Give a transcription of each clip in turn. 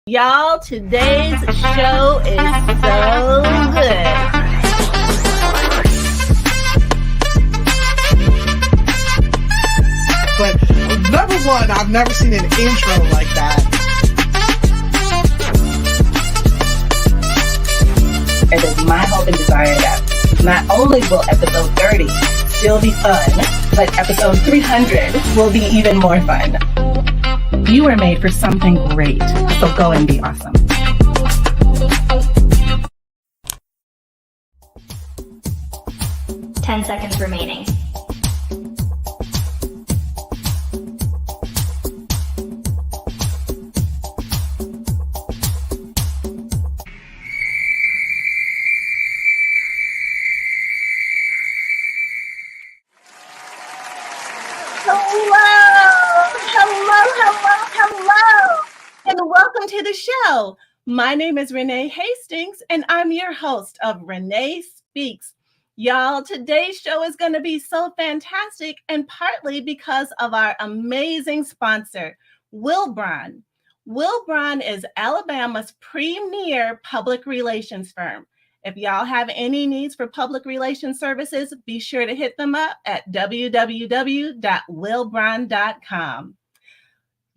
Y'all, today's show is so good. But number one, I've never seen an intro like that. It is my hope and desire that not only will episode 30 still be fun, but episode 300 will be even more fun. You were made for something great, so go and be awesome. Ten seconds remaining. Hello, and welcome to the show. My name is Renee Hastings, and I'm your host of Renee Speaks. Y'all, today's show is going to be so fantastic, and partly because of our amazing sponsor, Wilbron. Wilbron is Alabama's premier public relations firm. If y'all have any needs for public relations services, be sure to hit them up at www.wilbron.com.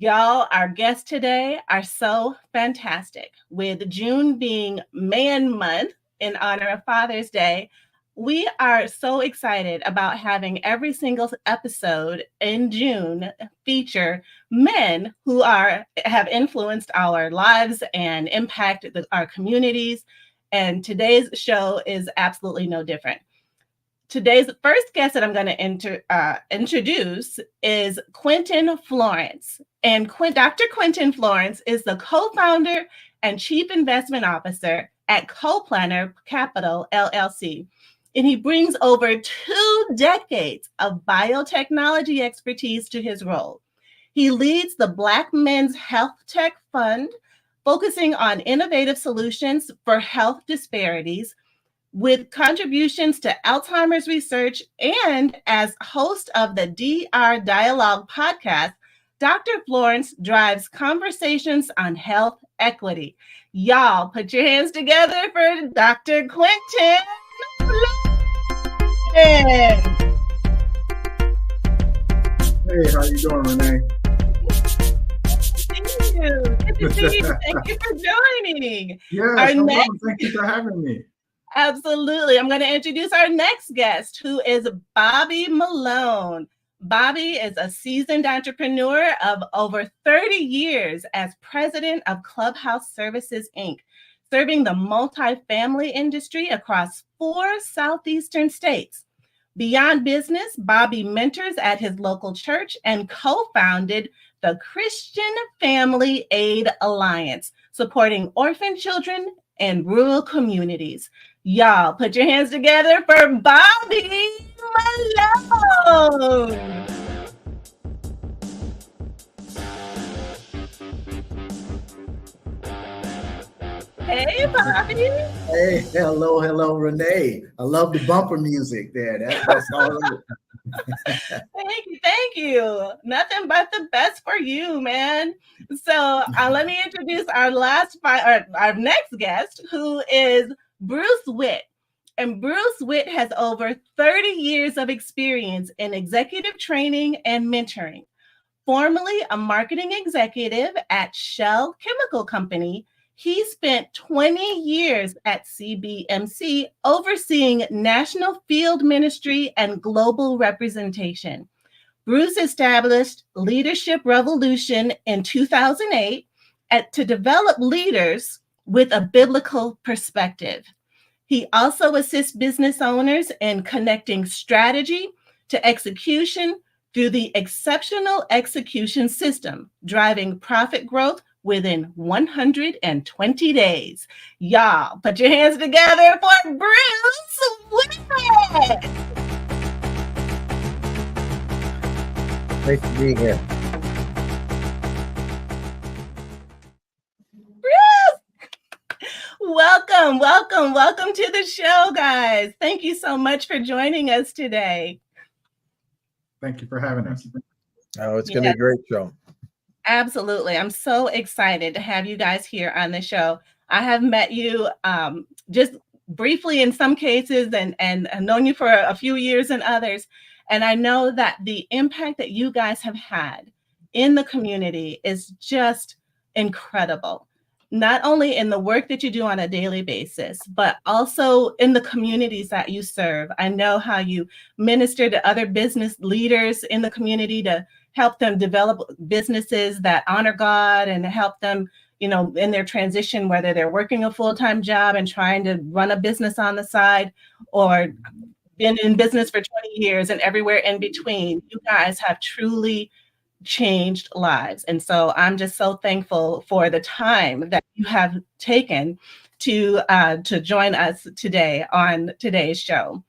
Y'all, our guests today are so fantastic. With June being Man Month in honor of Father's Day, we are so excited about having every single episode in June feature men who have influenced our lives and impacted our communities. And today's show is absolutely no different. Today's first guest that I'm going to introduce is Quentin Florence. And Dr. Quentin Florence is the co-founder and chief investment officer at Coplanar Capital, LLC. And he brings over 2 decades of biotechnology expertise to his role. He leads the Black Men's Health Tech Fund, focusing on innovative solutions for health disparities, with contributions to Alzheimer's research, and as host of the DR Dialogue podcast, Dr. Florence drives conversations on health equity. Y'all, put your hands together for Dr. Quentin Florence. Hey, how you doing, Renee? Thank you. Good to see you. Thank you for joining. Yes, no problem. Thank you for having me. Absolutely. I'm going to introduce our next guest, who is Bobby Malone. Bobby is a seasoned entrepreneur of over 30 years as president of Clubhouse Services, Inc., serving the multifamily industry across 4 southeastern states. Beyond business, Bobby mentors at his local church and co-founded the Christian Family Aid Alliance, supporting orphan children and rural communities. Y'all, put your hands together for Bobby Malone. Hey, Bobby. Hey, hello, Renee. I love the bumper music there. That's all right. Thank you. Nothing but the best for you, man. So let me introduce our next guest, who is Bruce Witt. And Bruce Witt has over 30 years of experience in executive training and mentoring. Formerly a marketing executive at Shell Chemical Company, he spent 20 years at CBMC overseeing national field ministry and global representation. Bruce established Leadership Revolution in 2008 to develop leaders with a biblical perspective. He also assists business owners in connecting strategy to execution through the exceptional execution system, driving profit growth within 120 days. Y'all, put your hands together for Bruce Witt. Great to be here. Welcome to the show, guys. Thank you so much for joining us today. Thank you for having us. Oh, it's going to be a great show. Absolutely. I'm so excited to have you guys here on the show. I have met you just briefly in some cases and known you for a few years in others. And I know that the impact that you guys have had in the community is just incredible. Not only in the work that you do on a daily basis, but also in the communities that you serve. I know how you minister to other business leaders in the community to help them develop businesses that honor God and help them, in their transition, whether they're working a full-time job and trying to run a business on the side or been in business for 20 years and everywhere in between. You guys have truly changed lives. And so I'm just so thankful for the time that you have taken to join us today on today's show.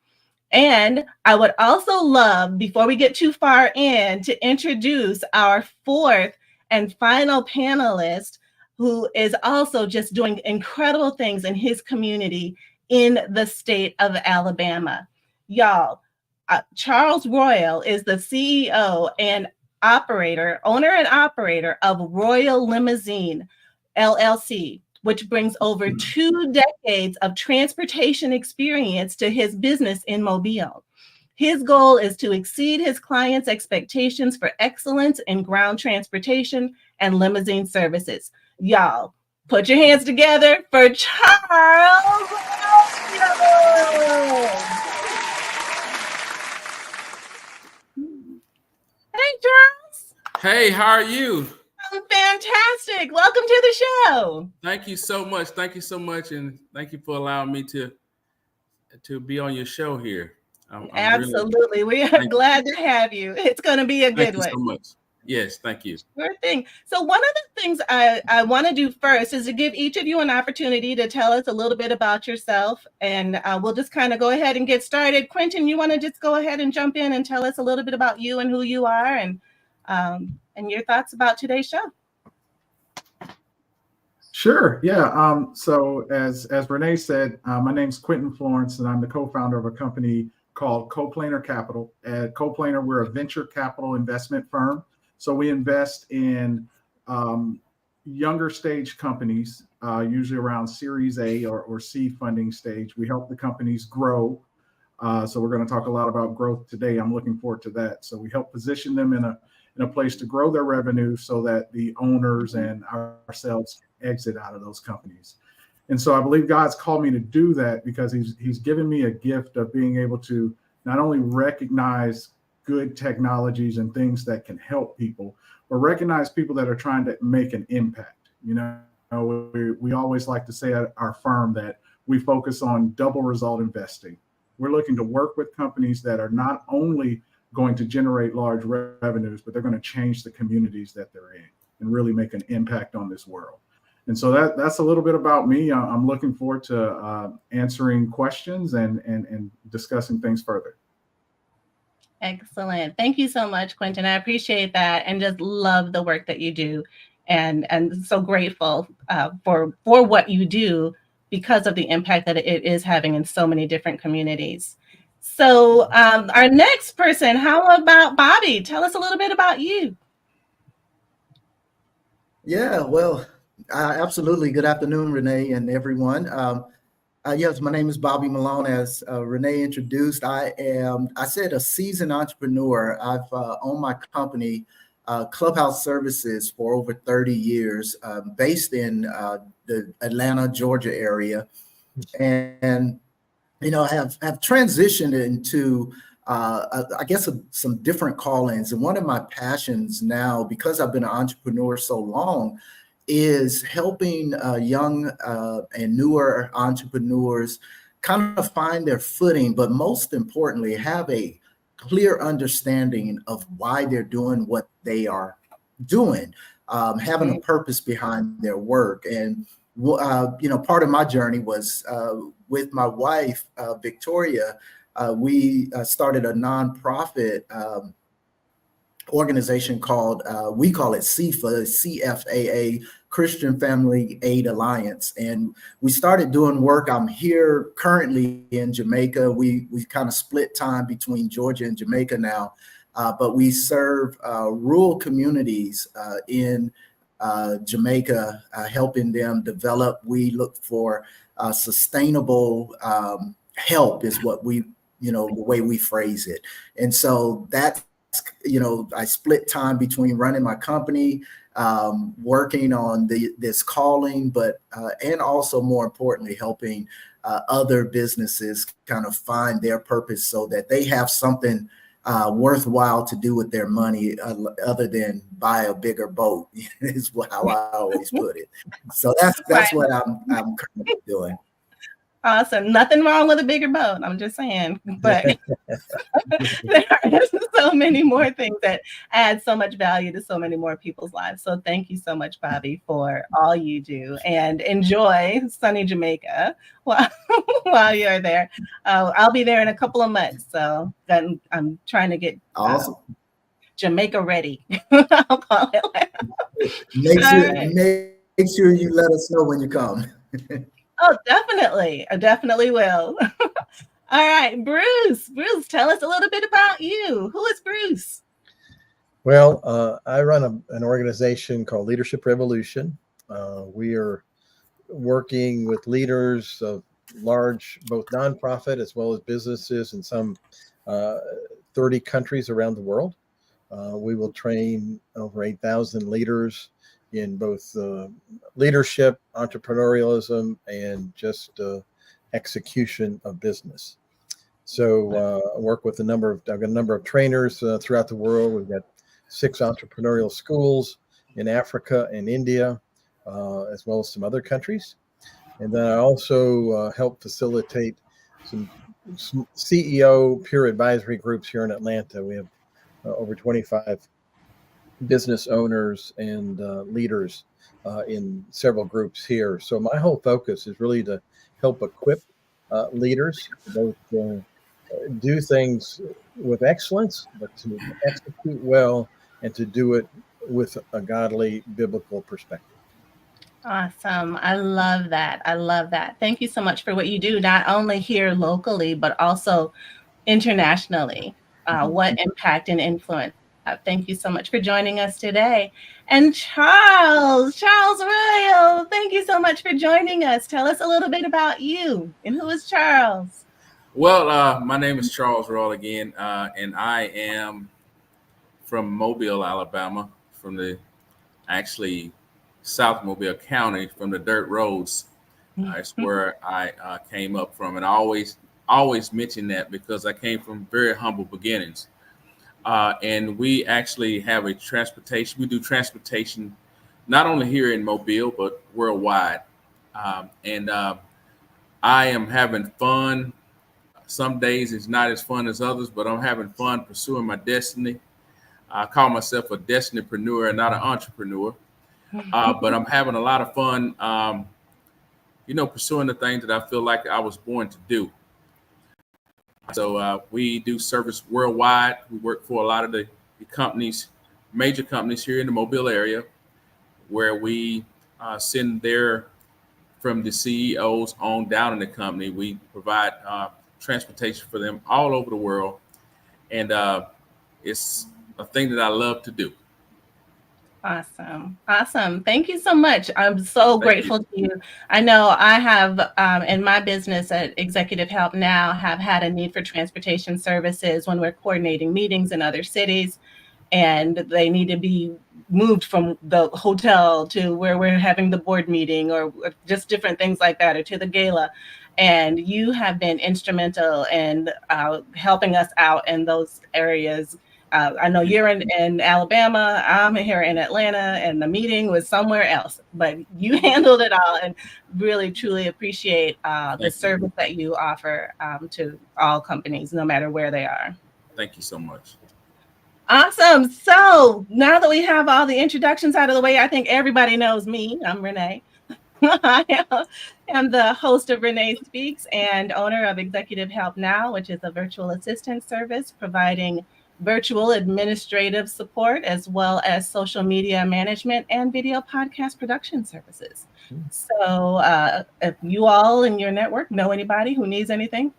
And I would also love, before we get too far in, to introduce our fourth and final panelist, who is also just doing incredible things in his community in the state of Alabama. Y'all, Charles Royal is the CEO and owner and operator of Royal Limousine, LLC, which brings over 2 decades of transportation experience to his business in Mobile. His goal is to exceed his clients' expectations for excellence in ground transportation and limousine services. Y'all, put your hands together for Charles Royal. Hey, Charles. Hey, how are you? I'm fantastic. Welcome to the show. Thank you so much. Thank you so much. And thank you for allowing me to be on your show here. Absolutely. We are glad to have you. It's going to be a good one. Thank you so much. Yes, thank you. Sure thing. So one of the things I want to do first is to give each of you an opportunity to tell us a little bit about yourself. And we'll just kind of go ahead and get started. Quentin, you want to just go ahead and jump in and tell us a little bit about you and who you are and your thoughts about today's show? Sure. Yeah. So as Renee said, my name's Quentin Florence, and I'm the co-founder of a company called Coplanar Capital. At Coplanar, we're a venture capital investment firm. So we invest in younger stage companies, usually around Series A or seed funding stage. We help the companies grow. So we're going to talk a lot about growth today. I'm looking forward to that. So we help position them in a place to grow their revenue so that the owners and ourselves exit out of those companies. And so I believe God's called me to do that because he's given me a gift of being able to not only recognize good technologies and things that can help people, but recognize people that are trying to make an impact. We always like to say at our firm that we focus on double result investing. We're looking to work with companies that are not only going to generate large revenues, but they're going to change the communities that they're in and really make an impact on this world. And so that's a little bit about me. I'm looking forward to answering questions and discussing things further. Excellent. Thank you so much, Quentin. I appreciate that and just love the work that you do and so grateful for what you do because of the impact that it is having in so many different communities. So our next person, how about Bobby? Tell us a little bit about you. Yeah, well, absolutely. Good afternoon, Renee and everyone. Yes, my name is Bobby Malone. As Renee introduced, I said a seasoned entrepreneur. I've owned my company, Clubhouse Services, for over 30 years, based in the Atlanta, Georgia area. And I have transitioned into, I guess, some different callings. And one of my passions now, because I've been an entrepreneur so long, is helping young and newer entrepreneurs kind of find their footing, but most importantly, have a clear understanding of why they're doing what they are doing, having a purpose behind their work. And part of my journey was with my wife, Victoria. We started a nonprofit organization called, we call it CFA, CFAA, Christian Family Aid Alliance. And we started doing work. I'm here currently in Jamaica. We kind of split time between Georgia and Jamaica now. but we serve rural communities in Jamaica, helping them develop. We look for sustainable help is what we, the way we phrase it. And so that's, I split time between running my company, working on this calling, but and also more importantly, helping other businesses kind of find their purpose so that they have something worthwhile to do with their money other than buy a bigger boat is how I always put it. So that's Right. what I'm currently doing. Awesome. Nothing wrong with a bigger boat. I'm just saying, but there are so many more things that add so much value to so many more people's lives. So thank you so much, Bobby, for all you do, and enjoy sunny Jamaica while you're there. I'll be there in a couple of months. So I'm trying to get Awesome. Jamaica ready. I'll call it like that. Make sure you let us know when you come. Oh, definitely. I definitely will. All right, Bruce. Bruce, tell us a little bit about you. Who is Bruce? Well, I run an organization called Leadership Revolution. We are working with leaders of large, both nonprofit as well as businesses in some 30 countries around the world. We will train over 8,000 leaders in both leadership, entrepreneurialism, and just execution of business. So I work with I've got a number of trainers throughout the world. We've got 6 entrepreneurial schools in Africa and India, as well as some other countries. And then I also help facilitate some CEO peer advisory groups here in Atlanta. We have over 25 business owners and leaders in several groups here. So my whole focus is really to help equip leaders both do things with excellence, but to execute well and to do it with a godly biblical perspective. Awesome. I love that. I love that. Thank you so much for what you do, not only here locally, but also internationally. What impact and influence. Thank you so much for joining us today. And Charles Royal, thank you so much for joining us. Tell us a little bit about you. And who is Charles? Well, my name is Charles Royal again, and I am from Mobile, Alabama, from the South Mobile County, from the dirt roads. It's where I came up from, and I always mention that because I came from very humble beginnings. And we actually have we do transportation, not only here in Mobile, but worldwide. And I am having fun. Some days it's not as fun as others, but I'm having fun pursuing my destiny. I call myself a destinypreneur and not an entrepreneur. But I'm having a lot of fun, pursuing the things that I feel like I was born to do. So we do service worldwide. We work for a lot of the companies, major companies here in the Mobile area, where we send from the CEOs on down in the company. We provide transportation for them all over the world. And it's a thing that I love to do. Awesome. Thank you so much. I'm so grateful to you. I know I have in my business at Executive Help Now have had a need for transportation services when we're coordinating meetings in other cities, and they need to be moved from the hotel to where we're having the board meeting or just different things like that, or to the gala. And you have been instrumental in helping us out in those areas. I know you're in Alabama, I'm here in Atlanta, and the meeting was somewhere else, but you handled it all, and really, truly appreciate the service that you offer to all companies, no matter where they are. Thank you so much. Awesome. So now that we have all the introductions out of the way, I think everybody knows me. I'm Renee. I am the host of Renee Speaks and owner of Executive Help Now, which is a virtual assistant service providing virtual administrative support, as well as social media management and video podcast production services. So if you all in your network know anybody who needs anything,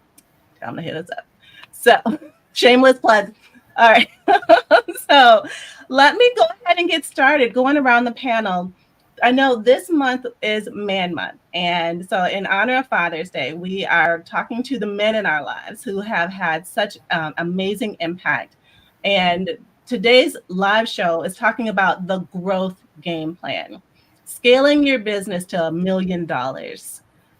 tell them to hit us up. So shameless plug. All right. So let me go ahead and get started going around the panel. I know this month is Man Month. And so, in honor of Father's Day, we are talking to the men in our lives who have had such amazing impact. And today's live show is talking about the growth game plan, scaling your business to $1 million.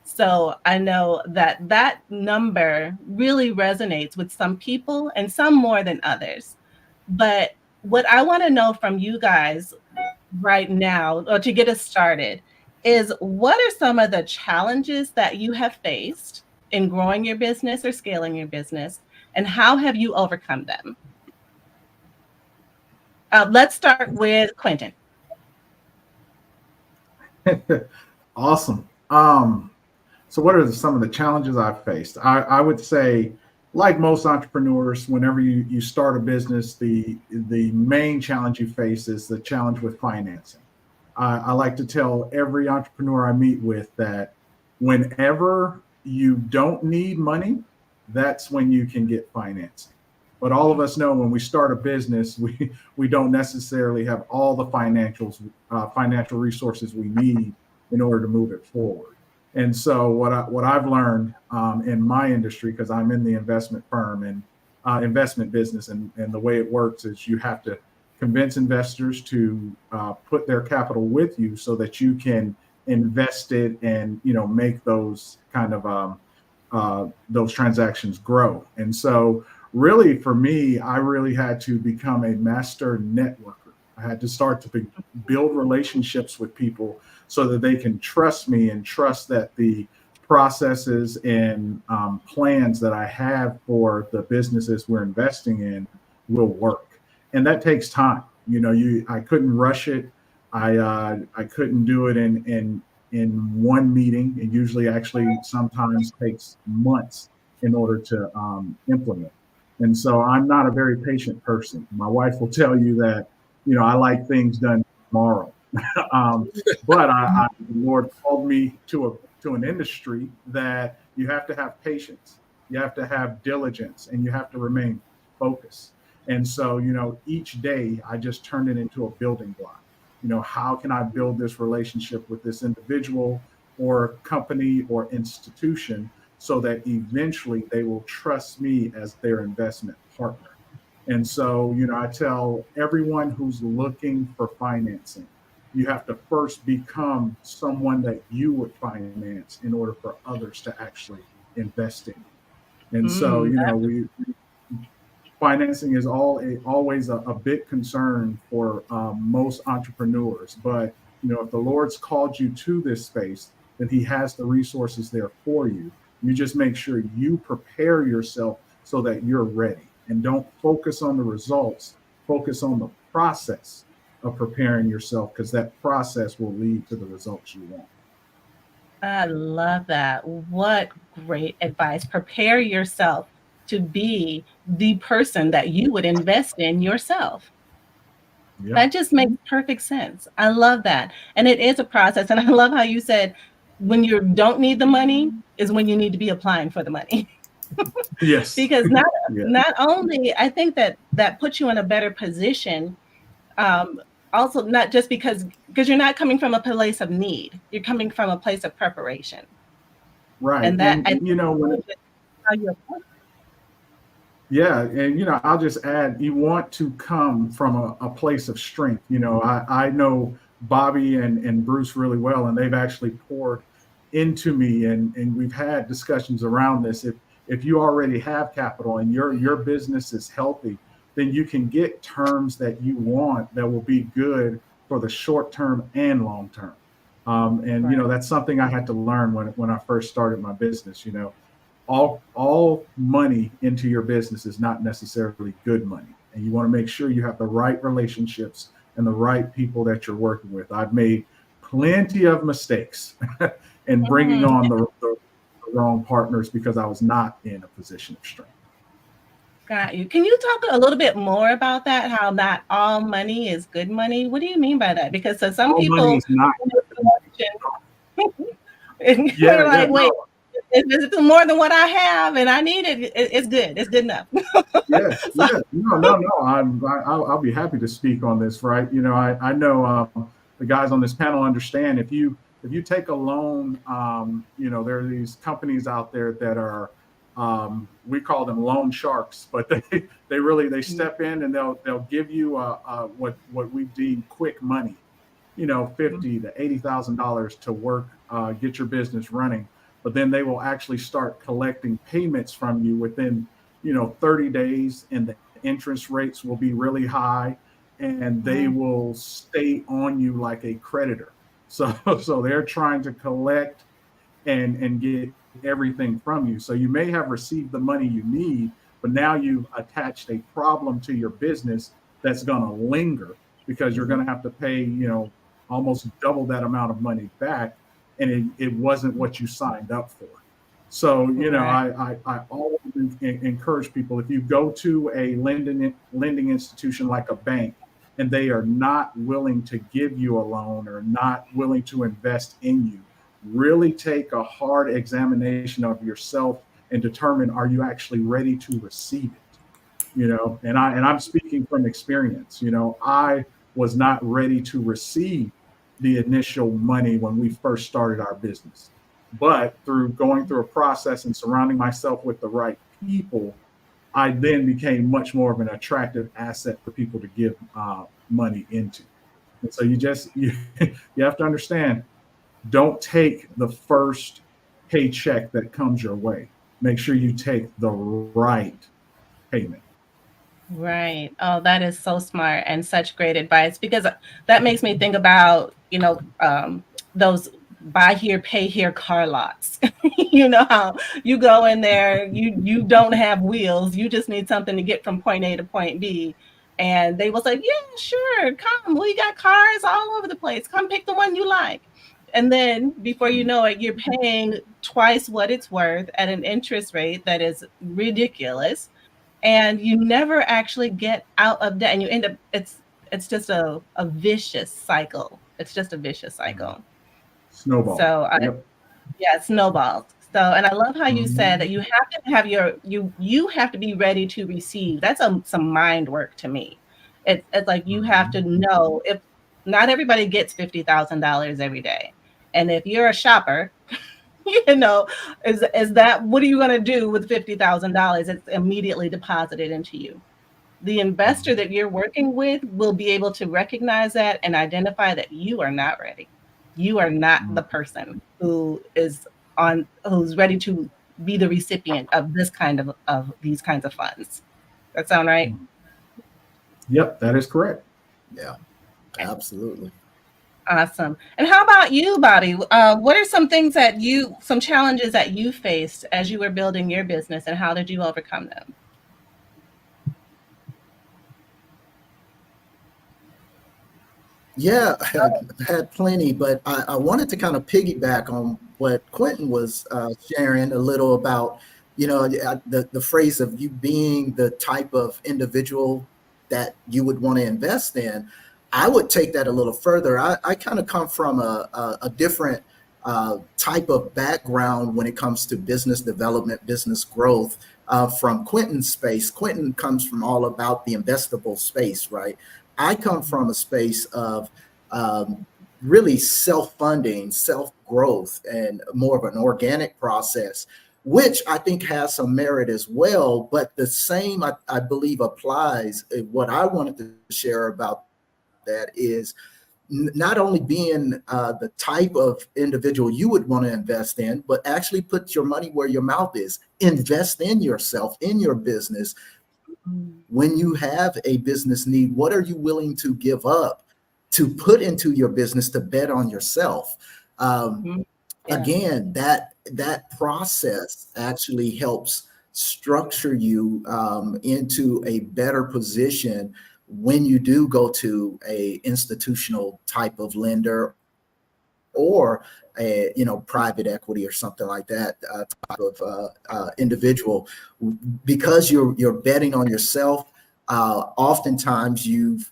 So I know that that number really resonates with some people and some more than others. But what I want to know from you guys right now, or to get us started, is what are some of the challenges that you have faced in growing your business or scaling your business, and how have you overcome them? Let's start with Quentin. Awesome. So what are some of the challenges I've faced? I would say, like most entrepreneurs, whenever you start a business, the main challenge you face is the challenge with financing. I like to tell every entrepreneur I meet with that whenever you don't need money, that's when you can get financing. But all of us know when we start a business, we don't necessarily have all the financial resources we need in order to move it forward. And so what I've learned in my industry, because I'm in the investment firm and investment business, and the way it works is you have to convince investors to put their capital with you so that you can invest it and make those kind of those transactions grow. And so really for me, I really had to become a master networker. I had to start to build relationships with people so that they can trust me and trust that the processes and plans that I have for the businesses we're investing in will work. And that takes time. I couldn't rush it. I couldn't do it in one meeting. It usually actually sometimes takes months in order to implement. And so I'm not a very patient person. My wife will tell you that, I like things done tomorrow. But the Lord called me to an industry that you have to have patience, you have to have diligence, and you have to remain focused. And so, each day I just turned it into a building block. How can I build this relationship with this individual or company or institution so that eventually they will trust me as their investment partner? And so, I tell everyone who's looking for financing, you have to first become someone that you would finance in order for others to actually invest in. And so, financing is always a big concern for most entrepreneurs. But, if the Lord's called you to this space, then he has the resources there for you. You just make sure you prepare yourself so that you're ready, and don't focus on the results, focus on the process of preparing yourself, because that process will lead to the results you want. I love that. What great advice. Prepare yourself to be the person that you would invest in yourself. Yep. That just makes perfect sense. I love that. And it is a process. And I love how you said when you don't need the money is when you need to be applying for the money. Yes. Because not only, I think that puts you in a better position, also not just because you're not coming from a place of need, you're coming from a place of preparation. Right. And that, I'll just add, you want to come from a place of strength. I know Bobby and Bruce really well, and they've actually poured into me, and we've had discussions around this. If you already have capital and your business is healthy, then you can get terms that you want that will be good for the short term and long term. Right. That's something I had to learn when I first started my business. All money into your business is not necessarily good money, and you want to make sure you have the right relationships and the right people that you're working with. I've made plenty of mistakes in bringing on the wrong partners because I was not in a position of strength. Got you. Can you talk a little bit more about that? How not all money is good money? What do you mean by that? Because some people, money is not. and you're like, wait, if it's more than what I have and I need it, it's good. It's good enough. Yes, So, yes. No. I'll be happy to speak on this, right? I know the guys on this panel understand if you take a loan, there are these companies out there that are, we call them loan sharks, but they step in and they'll give you what we deem quick money, $50,000 to $80,000 to work, get your business running, but then they will actually start collecting payments from you within 30 days, and the interest rates will be really high, and they will stay on you like a creditor. So they're trying to collect and get everything from you. So you may have received the money you need, but now you've attached a problem to your business that's going to linger because you're going to have to pay, almost double that amount of money back, and it wasn't what you signed up for. So, I always encourage people, if you go to a lending institution like a bank, and they are not willing to give you a loan or not willing to invest in you, really take a hard examination of yourself and determine, are you actually ready to receive it? And I'm speaking from experience. I was not ready to receive the initial money when we first started our business. But through going through a process and surrounding myself with the right people, I then became much more of an attractive asset for people to give money into. And so you have to understand, don't take the first paycheck that comes your way. Make sure you take the right payment. right. Oh, that is so smart and such great advice, because that makes me think about, those buy here, pay here car lots. How you go in there, you don't have wheels, you just need something to get from point A to point B. And they will say, yeah, sure, come. We got cars all over the place. Come pick the one you like. And then before you know it, you're paying twice what it's worth at an interest rate that is ridiculous. And you never actually get out of debt. And you end up, it's just a vicious cycle. It's just a vicious cycle. Snowball. So Yep. yeah, snowballs. So, and I love how you said that you have to have you have to be ready to receive. That's some mind work to me. It's like you have to know, if not everybody gets $50,000 every day. And if you're a shopper, is that, what are you going to do with $50,000? It's immediately deposited into you. The investor that you're working with will be able to recognize that and identify that you are not ready. You are not the person who's ready to be the recipient of these kinds of funds. That sound right? Yep, that is correct. Yeah, absolutely. Awesome. And how about you, Bobby? What are some challenges that you faced as you were building your business, and how did you overcome them? Yeah, I had plenty, but I wanted to kind of piggyback on what Quentin was sharing a little about, the phrase of you being the type of individual that you would want to invest in. I would take that a little further. I kind of come from a different type of background when it comes to business development, business growth, from Quentin's space. Quentin comes from all about the investable space, right? I come from a space of really self-funding, self-growth, and more of an organic process, which I think has some merit as well. But the same, I believe, applies. What I wanted to share about that is not only being the type of individual you would want to invest in, but actually put your money where your mouth is. Invest in yourself, in your business. When you have a business need, what are you willing to give up to put into your business to bet on yourself? Again, that process actually helps structure you into a better position when you do go to a institutional type of lender or a private equity or something like that type of individual, because you're betting on yourself. Oftentimes you've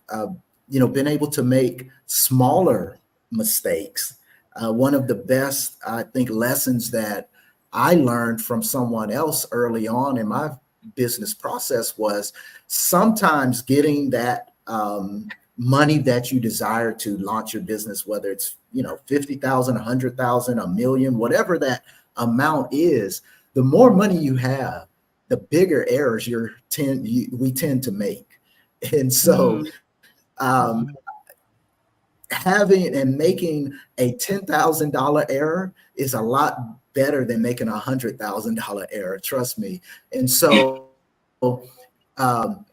been able to make smaller mistakes. One of the best, I think, lessons that I learned from someone else early on in my business process was sometimes getting that money that you desire to launch your business, whether it's 50,000, 100,000, $1 million, whatever that amount is, the more money you have, the bigger errors we tend to make. And so having and making a $10,000 error is a lot better than making a $100,000 error. Trust me. And so, from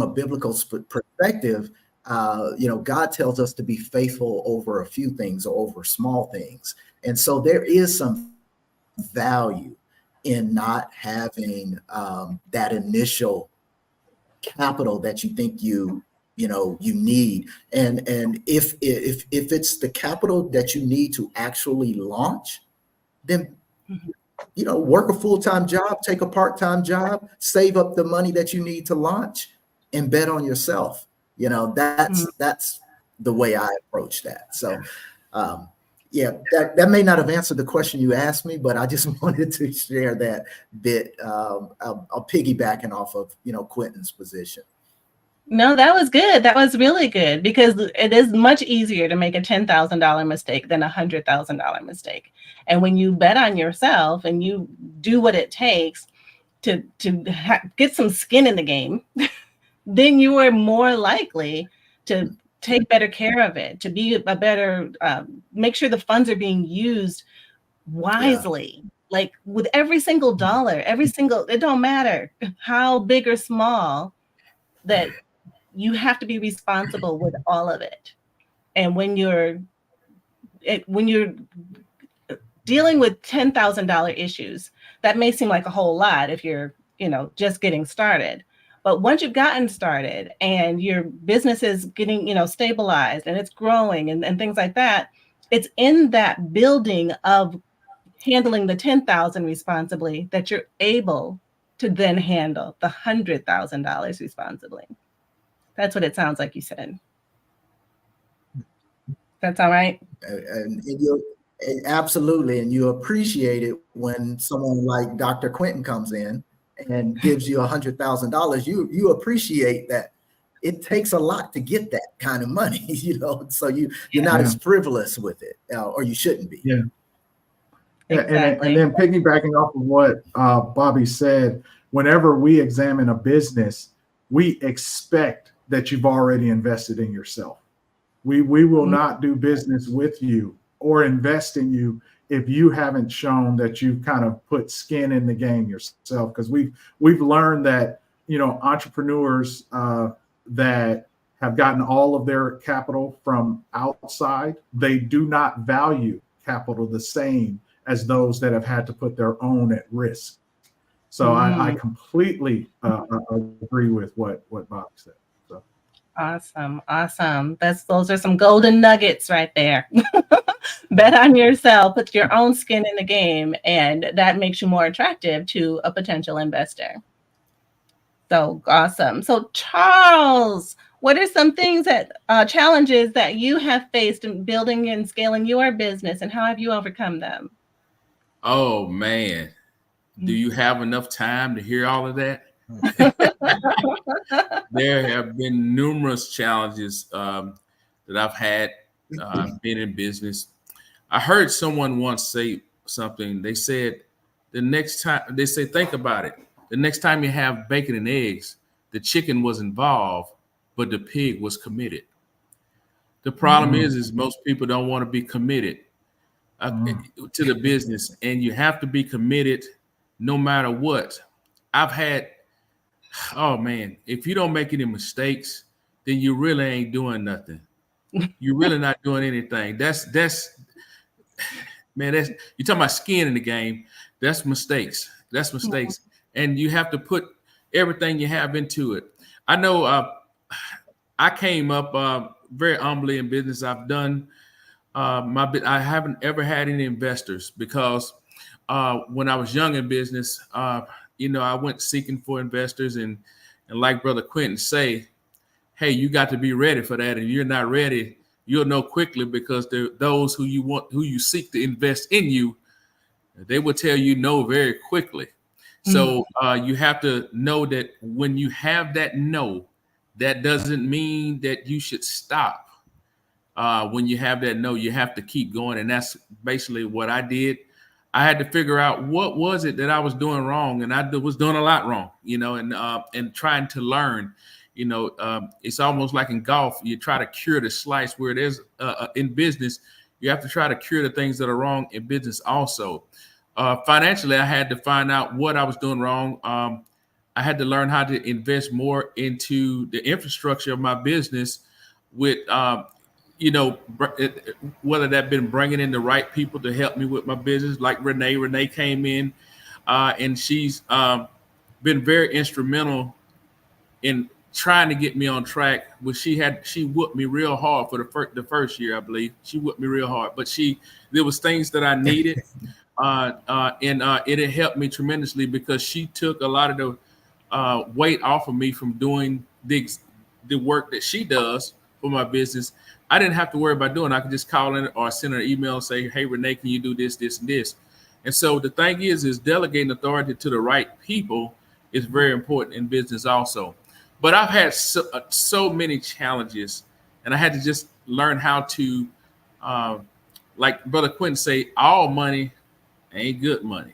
a biblical perspective, God tells us to be faithful over a few things or over small things. And so there is some value in not having that initial capital that you think you need. And if it's the capital that you need to actually launch, then work a full-time job, take a part-time job, save up the money that you need to launch, and bet on yourself. That's the way I approach that. So that may not have answered the question you asked me, but I just wanted to share that bit. I'll piggybacking off of Quentin's position. No, that was good. That was really good, because it is much easier to make a $10,000 mistake than a $100,000 mistake. And when you bet on yourself and you do what it takes to get some skin in the game, then you are more likely to take better care of it, to be a better, make sure the funds are being used wisely. Yeah. Like with every single dollar, it don't matter how big or small, that you have to be responsible with all of it. And when you're dealing with $10,000 issues, that may seem like a whole lot if you're, just getting started. But once you've gotten started and your business is getting, stabilized and it's growing and things like that, it's in that building of handling the $10,000 responsibly that you're able to then handle the $100,000 responsibly. That's what it sounds like you said. That's all right. Absolutely. And you appreciate it when someone like Dr. Quentin comes in and gives you $100,000. You appreciate that it takes a lot to get that kind of money, so you're not as frivolous with it, or you shouldn't be. Yeah. Exactly. And then piggybacking off of what Bobby said, whenever we examine a business, we expect that you've already invested in yourself. We will not do business with you or invest in you if you haven't shown that you've kind of put skin in the game yourself. Because we've learned that entrepreneurs that have gotten all of their capital from outside, they do not value capital the same as those that have had to put their own at risk. So I completely agree with what Bobby said. So. Awesome. Those are some golden nuggets right there. Bet on yourself, put your own skin in the game, and that makes you more attractive to a potential investor. So awesome. So Charles, what are some things challenges that you have faced in building and scaling your business, and how have you overcome them? Oh man, do you have enough time to hear all of that? There have been numerous challenges that I've had being in business. I heard someone once say something. They said, think about it. The next time you have bacon and eggs, the chicken was involved, but the pig was committed. The problem is most people don't want to be committed to the business, and you have to be committed no matter what. If you don't make any mistakes, then you really ain't doing nothing. You're really not doing anything. That's you're talking about skin in the game. That's mistakes. And you have to put everything you have into it. I know I came up very humbly in business. I've done I haven't ever had any investors because when I was young in business, I went seeking for investors, and like Brother Quentin say, hey, you got to be ready for that. And you're not ready, you'll know quickly, because those who you seek to invest in you, They will tell you no very quickly. So you have to know that when you have that no, that doesn't mean that you should stop. When you have that no, you have to keep going. And that's basically what I did. I had to figure out what was it that I was doing wrong. And I was doing a lot wrong, and trying to learn. It's almost like in golf, you try to cure the slice where it is in business. You have to try to cure the things that are wrong in business also. Financially, I had to find out what I was doing wrong. I had to learn how to invest more into the infrastructure of my business with, whether that been bringing in the right people to help me with my business, like Renee. Renee came in and she's been very instrumental in trying to get me on track. But she whooped me real hard for the first year, I believe. She whooped me real hard, but there was things that I needed. It helped me tremendously because she took a lot of the weight off of me from doing the work that she does for my business. I didn't have to worry about doing it. I could just call in or send her an email and say, hey, Renee, can you do this, this, and this? And so the thing is delegating authority to the right people is very important in business also. But I've had so many challenges, and I had to just learn how to, like Brother Quentin say, all money ain't good money,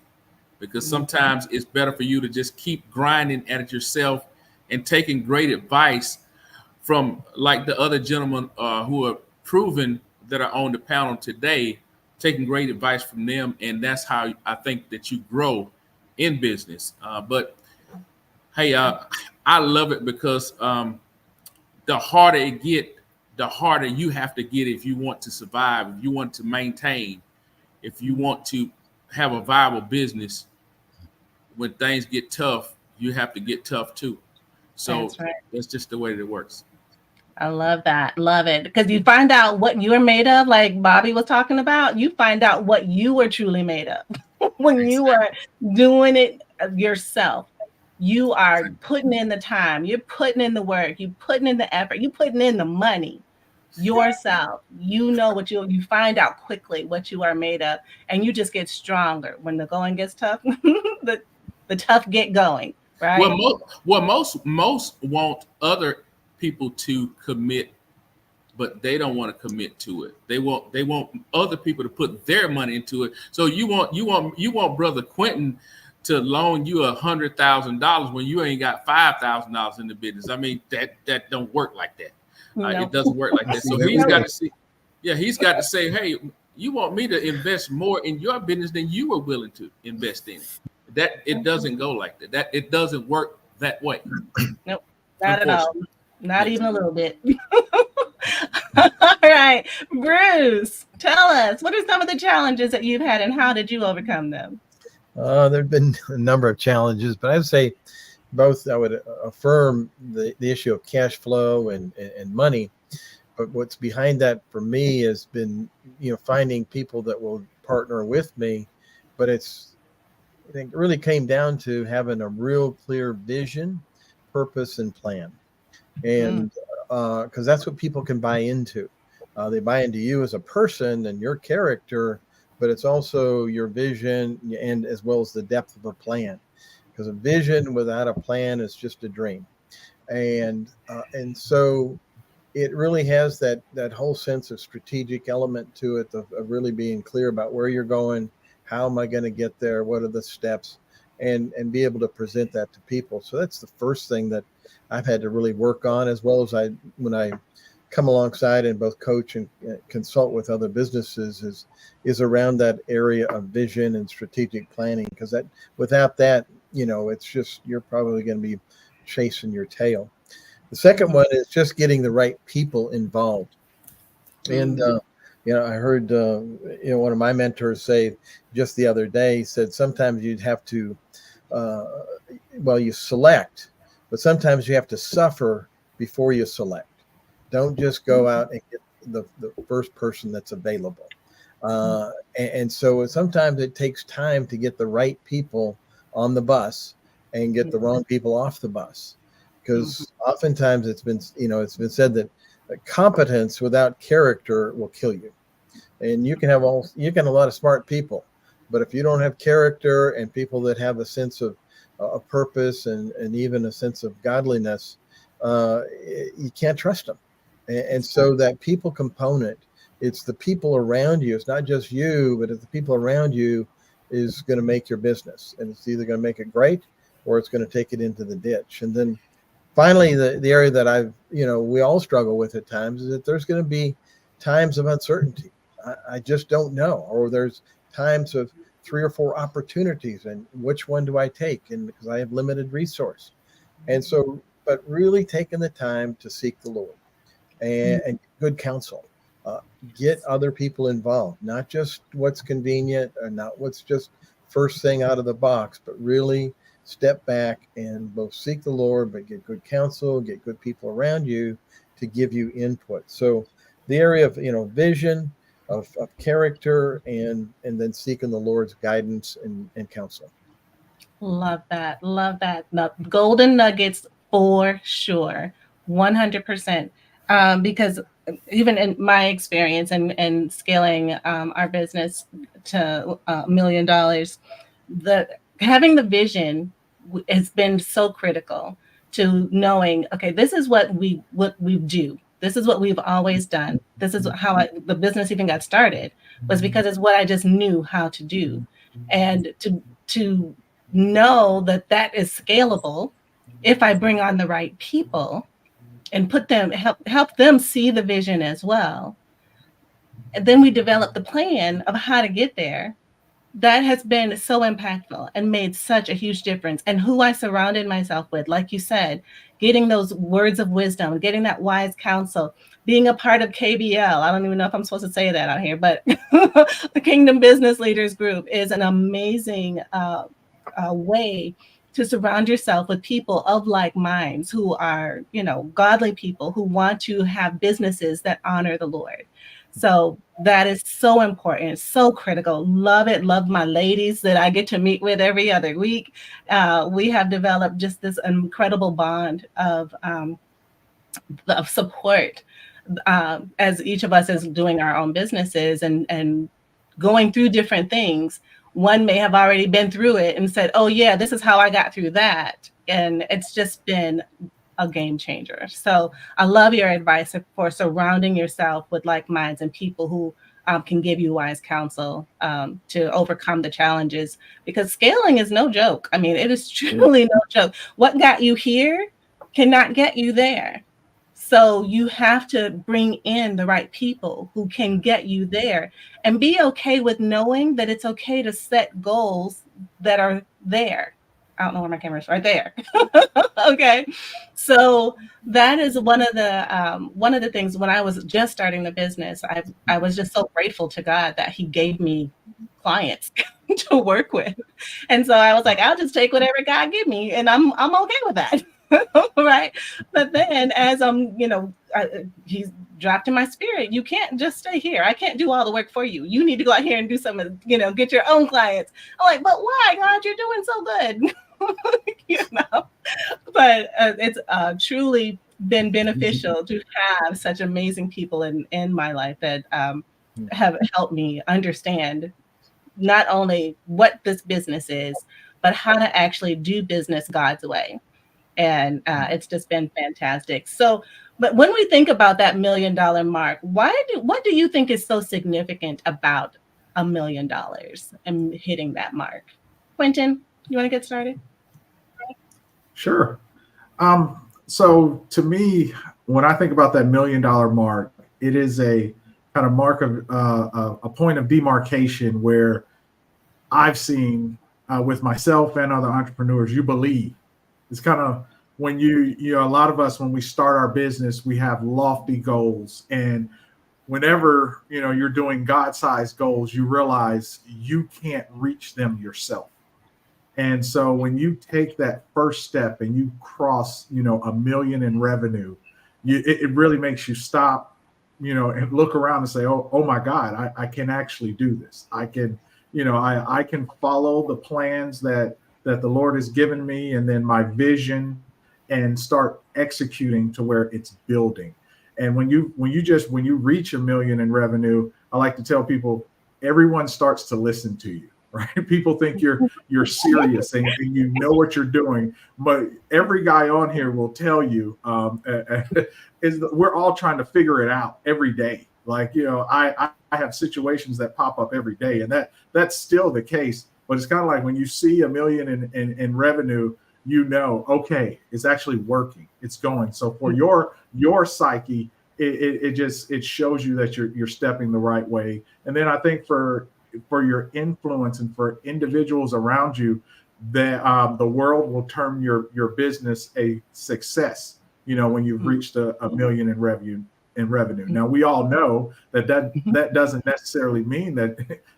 because sometimes it's better for you to just keep grinding at it yourself and taking great advice from like the other gentlemen who are proven that are on the panel today, taking great advice from them. And that's how I think that you grow in business. But hey, I love it because the harder it get, the harder you have to get if you want to survive, if you want to maintain, if you want to have a viable business. When things get tough, you have to get tough too. So that's just the way that it works. I love that. Love it. Because you find out what you're made of, like Bobby was talking about. You find out what you were truly made of when you were doing it yourself. You are putting in the time, you're putting in the work, you're putting in the effort, you're putting in the money yourself. You know what you find out quickly what you are made of, and you just get stronger when the going gets tough. the tough get going, right? Most want other people to commit, but they don't want to commit to it. They want other people to put their money into it. So you want Brother Quentin to loan you $100,000 when you ain't got $5,000 in the business. I mean, that don't work like that. It doesn't work like that. So he's got to see. Yeah, he's got to say, hey, you want me to invest more in your business than you were willing to invest in. That it doesn't go like that. That it doesn't work that way. Nope, not at all. Not even a little bit. All right, Bruce, tell us, what are some of the challenges that you've had and how did you overcome them? There have been a number of challenges, but I would say both. I would affirm the issue of cash flow and money. But what's behind that for me has been, finding people that will partner with me. But I think it really came down to having a real clear vision, purpose, and plan. And because that's what people can buy into. They buy into you as a person and your character, but it's also your vision and as well as the depth of a plan. Because a vision without a plan is just a dream. And so it really has that whole sense of strategic element to it, of really being clear about where you're going, how am I going to get there, what are the steps, and be able to present that to people. So that's the first thing that I've had to really work on, as well as when I come alongside and both coach and consult with other businesses is around that area of vision and strategic planning. Because without that, it's just, you're probably going to be chasing your tail. The second one is just getting the right people involved. And, I heard, one of my mentors say just the other day, he said, sometimes you'd have to, you select, but sometimes you have to suffer before you select. Don't just go out and get the first person that's available. And so sometimes it takes time to get the right people on the bus and get the wrong people off the bus. Because oftentimes it's been said that competence without character will kill you. And you can have a lot of smart people, But if you don't have character and people that have a sense of a purpose and even a sense of godliness, you can't trust them. And so that people component, it's the people around you. It's not just you, but it's the people around you is going to make your business. And it's either going to make it great or it's going to take it into the ditch. And then finally, the area that we all struggle with at times is that there's going to be times of uncertainty. I just don't know. Or there's times of 3 or 4 opportunities, and which one do I take? And because I have limited resource. And so, but really taking the time to seek the Lord and good counsel, get other people involved, not just what's convenient or not what's just first thing out of the box, but really step back and both seek the Lord, but get good counsel, get good people around you to give you input. So the area of, vision, of character, and then seeking the Lord's guidance and counsel. Love that. Love that. The golden nuggets for sure. 100%. Because even in my experience and scaling our business to $1 million, having the vision has been so critical to knowing, okay, this is what we do. This is what we've always done. This is how the business even got started, was because it's what I just knew how to do. And to know that is scalable if I bring on the right people and help them see the vision as well. And then we develop the plan of how to get there. That has been so impactful and made such a huge difference. And who I surrounded myself with, like you said, getting those words of wisdom, getting that wise counsel, being a part of KBL. I don't even know if I'm supposed to say that out here, but the Kingdom Business Leaders Group is an amazing way to surround yourself with people of like minds who are, godly people who want to have businesses that honor the Lord. So that is so important, so critical. Love it. Love my ladies that I get to meet with every other week. We have developed just this incredible bond of support as each of us is doing our own businesses and going through different things. One may have already been through it and said, oh yeah, this is how I got through that. And it's just been a game changer. So I love your advice for surrounding yourself with like minds and people who can give you wise counsel to overcome the challenges, because scaling is no joke. I mean, it is truly no joke. What got you here cannot get you there. So you have to bring in the right people who can get you there, and be okay with knowing that it's okay to set goals that are there. I don't know where my camera is, right there. Okay. So that is one of the things when I was just starting the business, I was just so grateful to God that he gave me clients to work with. And so I was like, I'll just take whatever God give me, and I'm okay with that. Right. But then as he's dropped in my spirit, you can't just stay here. I can't do all the work for you. You need to go out here and do some of, get your own clients. I'm like, but why, God? You're doing so good. But it's truly been beneficial to have such amazing people in my life that have helped me understand not only what this business is, but how to actually do business God's way. And it's just been fantastic. So, but when we think about that $1 million mark, what do you think is so significant about $1 million and hitting that mark? Quentin, you want to get started? Sure. So to me, when I think about that $1 million mark, it is a kind of mark of a point of demarcation where I've seen with myself and other entrepreneurs, you believe. It's kind of when a lot of us, when we start our business, we have lofty goals. And whenever, you're doing God-sized goals, you realize you can't reach them yourself. And so when you take that first step and you cross, $1 million in revenue, it really makes you stop, and look around and say, oh my God, I can actually do this. I can, I can follow the plans that the Lord has given me, and then my vision, and start executing to where it's building. And when you reach $1 million in revenue, I like to tell people, everyone starts to listen to you. right? People think you're serious and you know what you're doing, but every guy on here will tell you we're all trying to figure it out every day. Like, I have situations that pop up every day, and that's still the case. But it's kind of like when you see $1 million in revenue, okay, it's actually working, it's going. So for your psyche, it shows you that you're stepping the right way. And then I think for your influence and for individuals around you, that the world will term your business a success. When you've reached a $1 million in revenue. Now we all know that doesn't necessarily mean that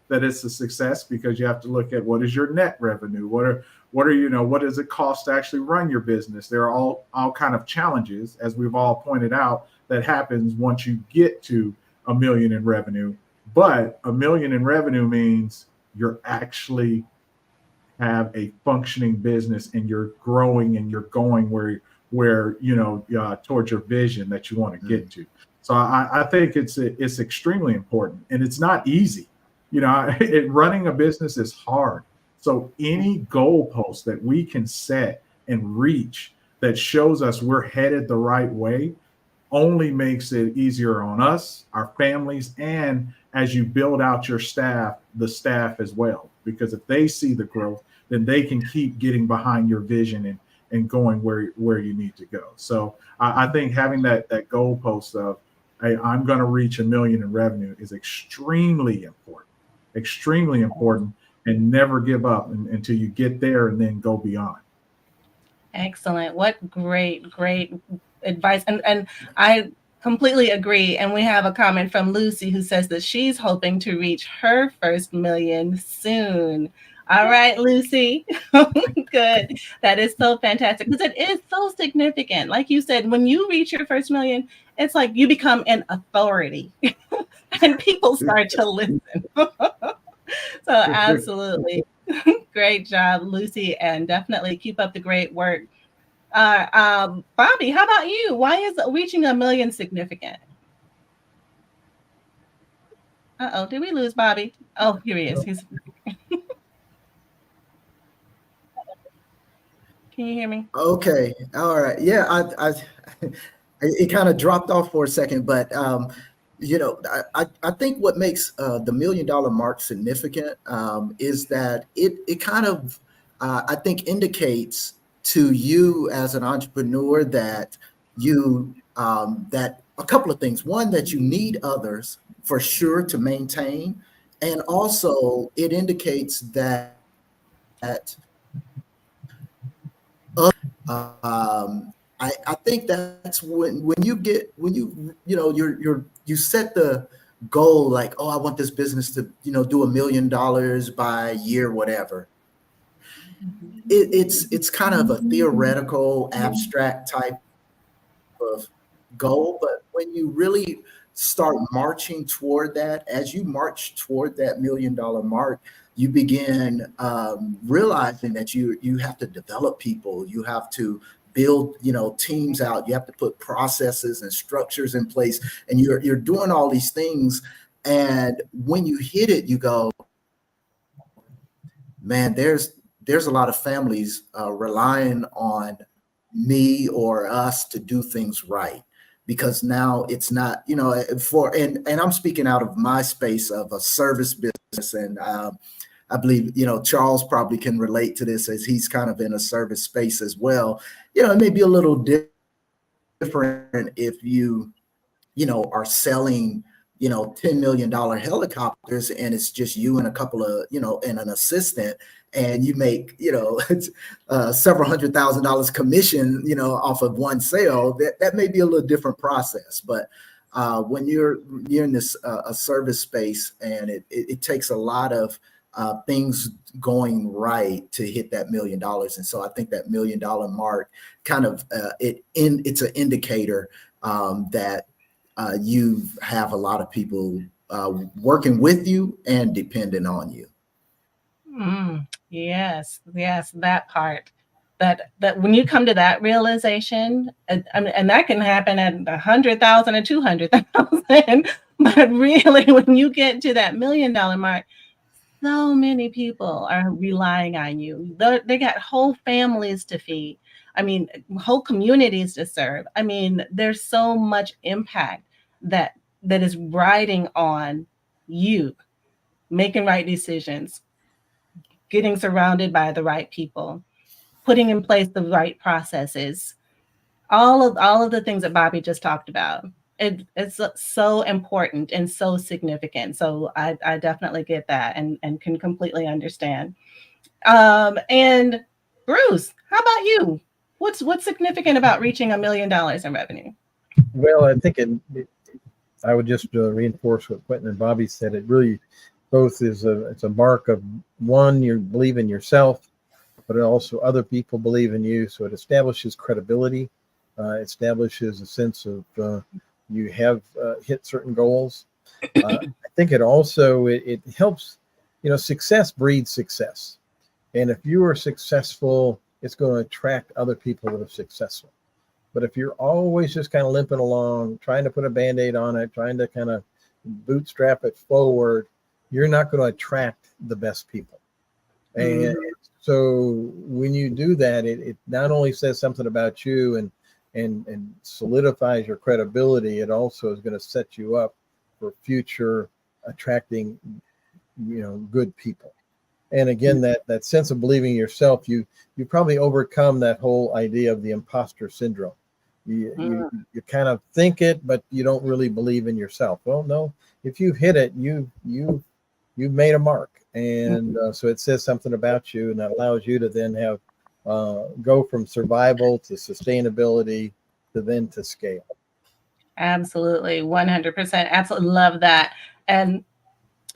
it's a success, because you have to look at what is your net revenue, what does it cost to actually run your business. There are all kind of challenges, as we've all pointed out, that happens once you get to $1 million in revenue. But $1 million in revenue means you're actually have a functioning business, and you're growing, and you're going where towards your vision that you want to get to. So I think it's extremely important, and it's not easy. Running a business is hard. So any goalpost that we can set and reach that shows us we're headed the right way only makes it easier on us, our families, and as you build out your staff, the staff as well. Because if they see the growth, then they can keep getting behind your vision and going where you need to go. So I think having that goalpost of, hey, I'm going to reach $1 million in revenue is extremely important, and never give up until you get there, and then go beyond. Excellent. What great advice. And I completely agree. And we have a comment from Lucy, who says that she's hoping to reach her first $1 million soon. All right, Lucy. Good. That is so fantastic, because it is so significant. Like you said, when you reach your first $1 million, it's like you become an authority and people start to listen. So absolutely. Great job, Lucy, and definitely keep up the great work. Bobby, how about you? Why is reaching $1 million significant? Uh-oh, did we lose Bobby? Oh, here he is. Can you hear me? Okay. All right. Yeah, it kind of dropped off for a second, but I think what makes the $1 million mark significant is that it kind of I think indicates to you as an entrepreneur that that a couple of things. One, that you need others for sure to maintain, and also it indicates that I think that's when you set the goal, like, oh, I want this business to do $1 million by year, whatever. It's kind of a theoretical, abstract type of goal, but when you really start marching toward that, as you march toward that $1 million mark, you begin realizing that you have to develop people, you have to build teams out, you have to put processes and structures in place, and you're doing all these things. And when you hit it, you go, man, there's a lot of families relying on me or us to do things right, because now it's not, and I'm speaking out of my space of a service business, and I believe, Charles probably can relate to this, as he's kind of in a service space as well. It may be a little different if you are selling, $10 million helicopters, and it's just you and a couple of, and an assistant, and you make, several $100,000 commission, off of one sale. That may be a little different process. But when you're in this a service space, and it takes a lot of things going right to hit that $1 million. And so I think that $1 million mark kind of it's an indicator that you have a lot of people working with you and dependent on you. Yes, that part. That when you come to that realization, and that can happen at 100,000 and 200,000, but really when you get to that $1 million mark, so many people are relying on you. They got whole families to feed. I mean, whole communities to serve. I mean, there's so much impact that is riding on you making right decisions, getting surrounded by the right people, putting in place the right processes, all of the things that Bobby just talked about. It's so important and so significant. So I definitely get that and can completely understand. And Bruce, how about you? What's significant about reaching $1 million in revenue? Well, I think I would just reinforce what Quentin and Bobby said. It really both it's a mark of, one, you believe in yourself, but also other people believe in you. So it establishes credibility, establishes a sense of you have hit certain goals. I think it also it helps. Success breeds success, and if you are successful, it's going to attract other people that are successful. But if you're always just kind of limping along, trying to put a Band-Aid on it, trying to kind of bootstrap it forward, you're not going to attract the best people. And so when you do that, it not only says something about you and solidifies your credibility, it also is going to set you up for future attracting, good people. And again, that sense of believing in yourself, you probably overcome that whole idea of the imposter syndrome. You kind of think it, but you don't really believe in yourself. Well, no, if you hit it, you've made a mark. And so it says something about you, and that allows you to then have go from survival to sustainability to scale. Absolutely, 100%. Absolutely love that. And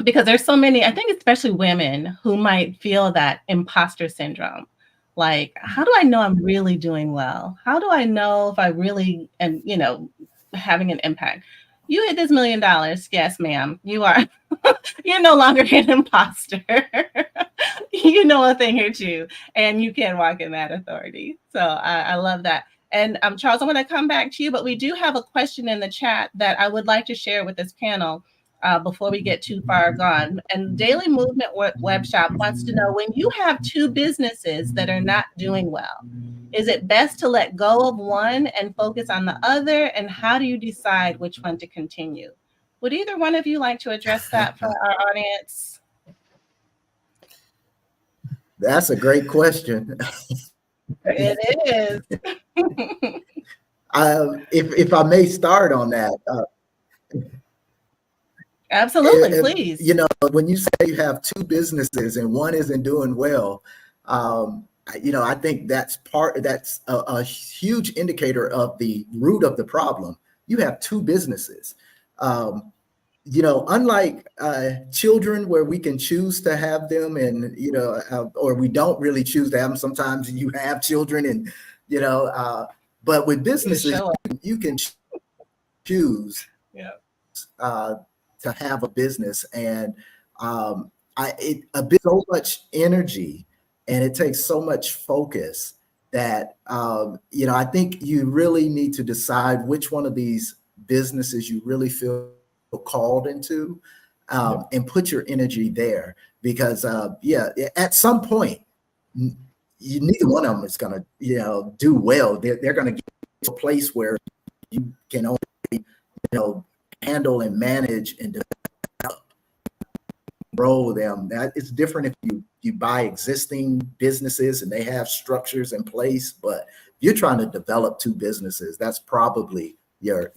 because there's so many, I think especially women who might feel that imposter syndrome. Like, how do I know I'm really doing well? How do I know if I really am, having an impact? You hit this $1 million. Yes, ma'am. You are. You're no longer an imposter. You know a thing or two, and you can walk in that authority. So I love that. And Charles, I want to come back to you, but we do have a question in the chat that I would like to share with this panel before we get too far gone. And Daily Movement Web Shop wants to know, when you have two businesses that are not doing well, is it best to let go of one and focus on the other? And how do you decide which one to continue? Would either one of you like to address that for our audience? That's a great question. It is. If I may start on that. Absolutely, please. When you say you have two businesses and one isn't doing well, I think that's a huge indicator of the root of the problem. You have two businesses. Unlike children where we can choose to have them and, or we don't really choose to have them. Sometimes you have children and, but with businesses, you can choose to have a business. And so much energy and it takes so much focus that, I think you really need to decide which one of these businesses you really feel called into and put your energy there, because at some point neither one of them is going to do well. They're going to get to a place where you can only handle and manage and develop, grow them. That it's different if you buy existing businesses and they have structures in place, but if you're trying to develop two businesses, that's probably your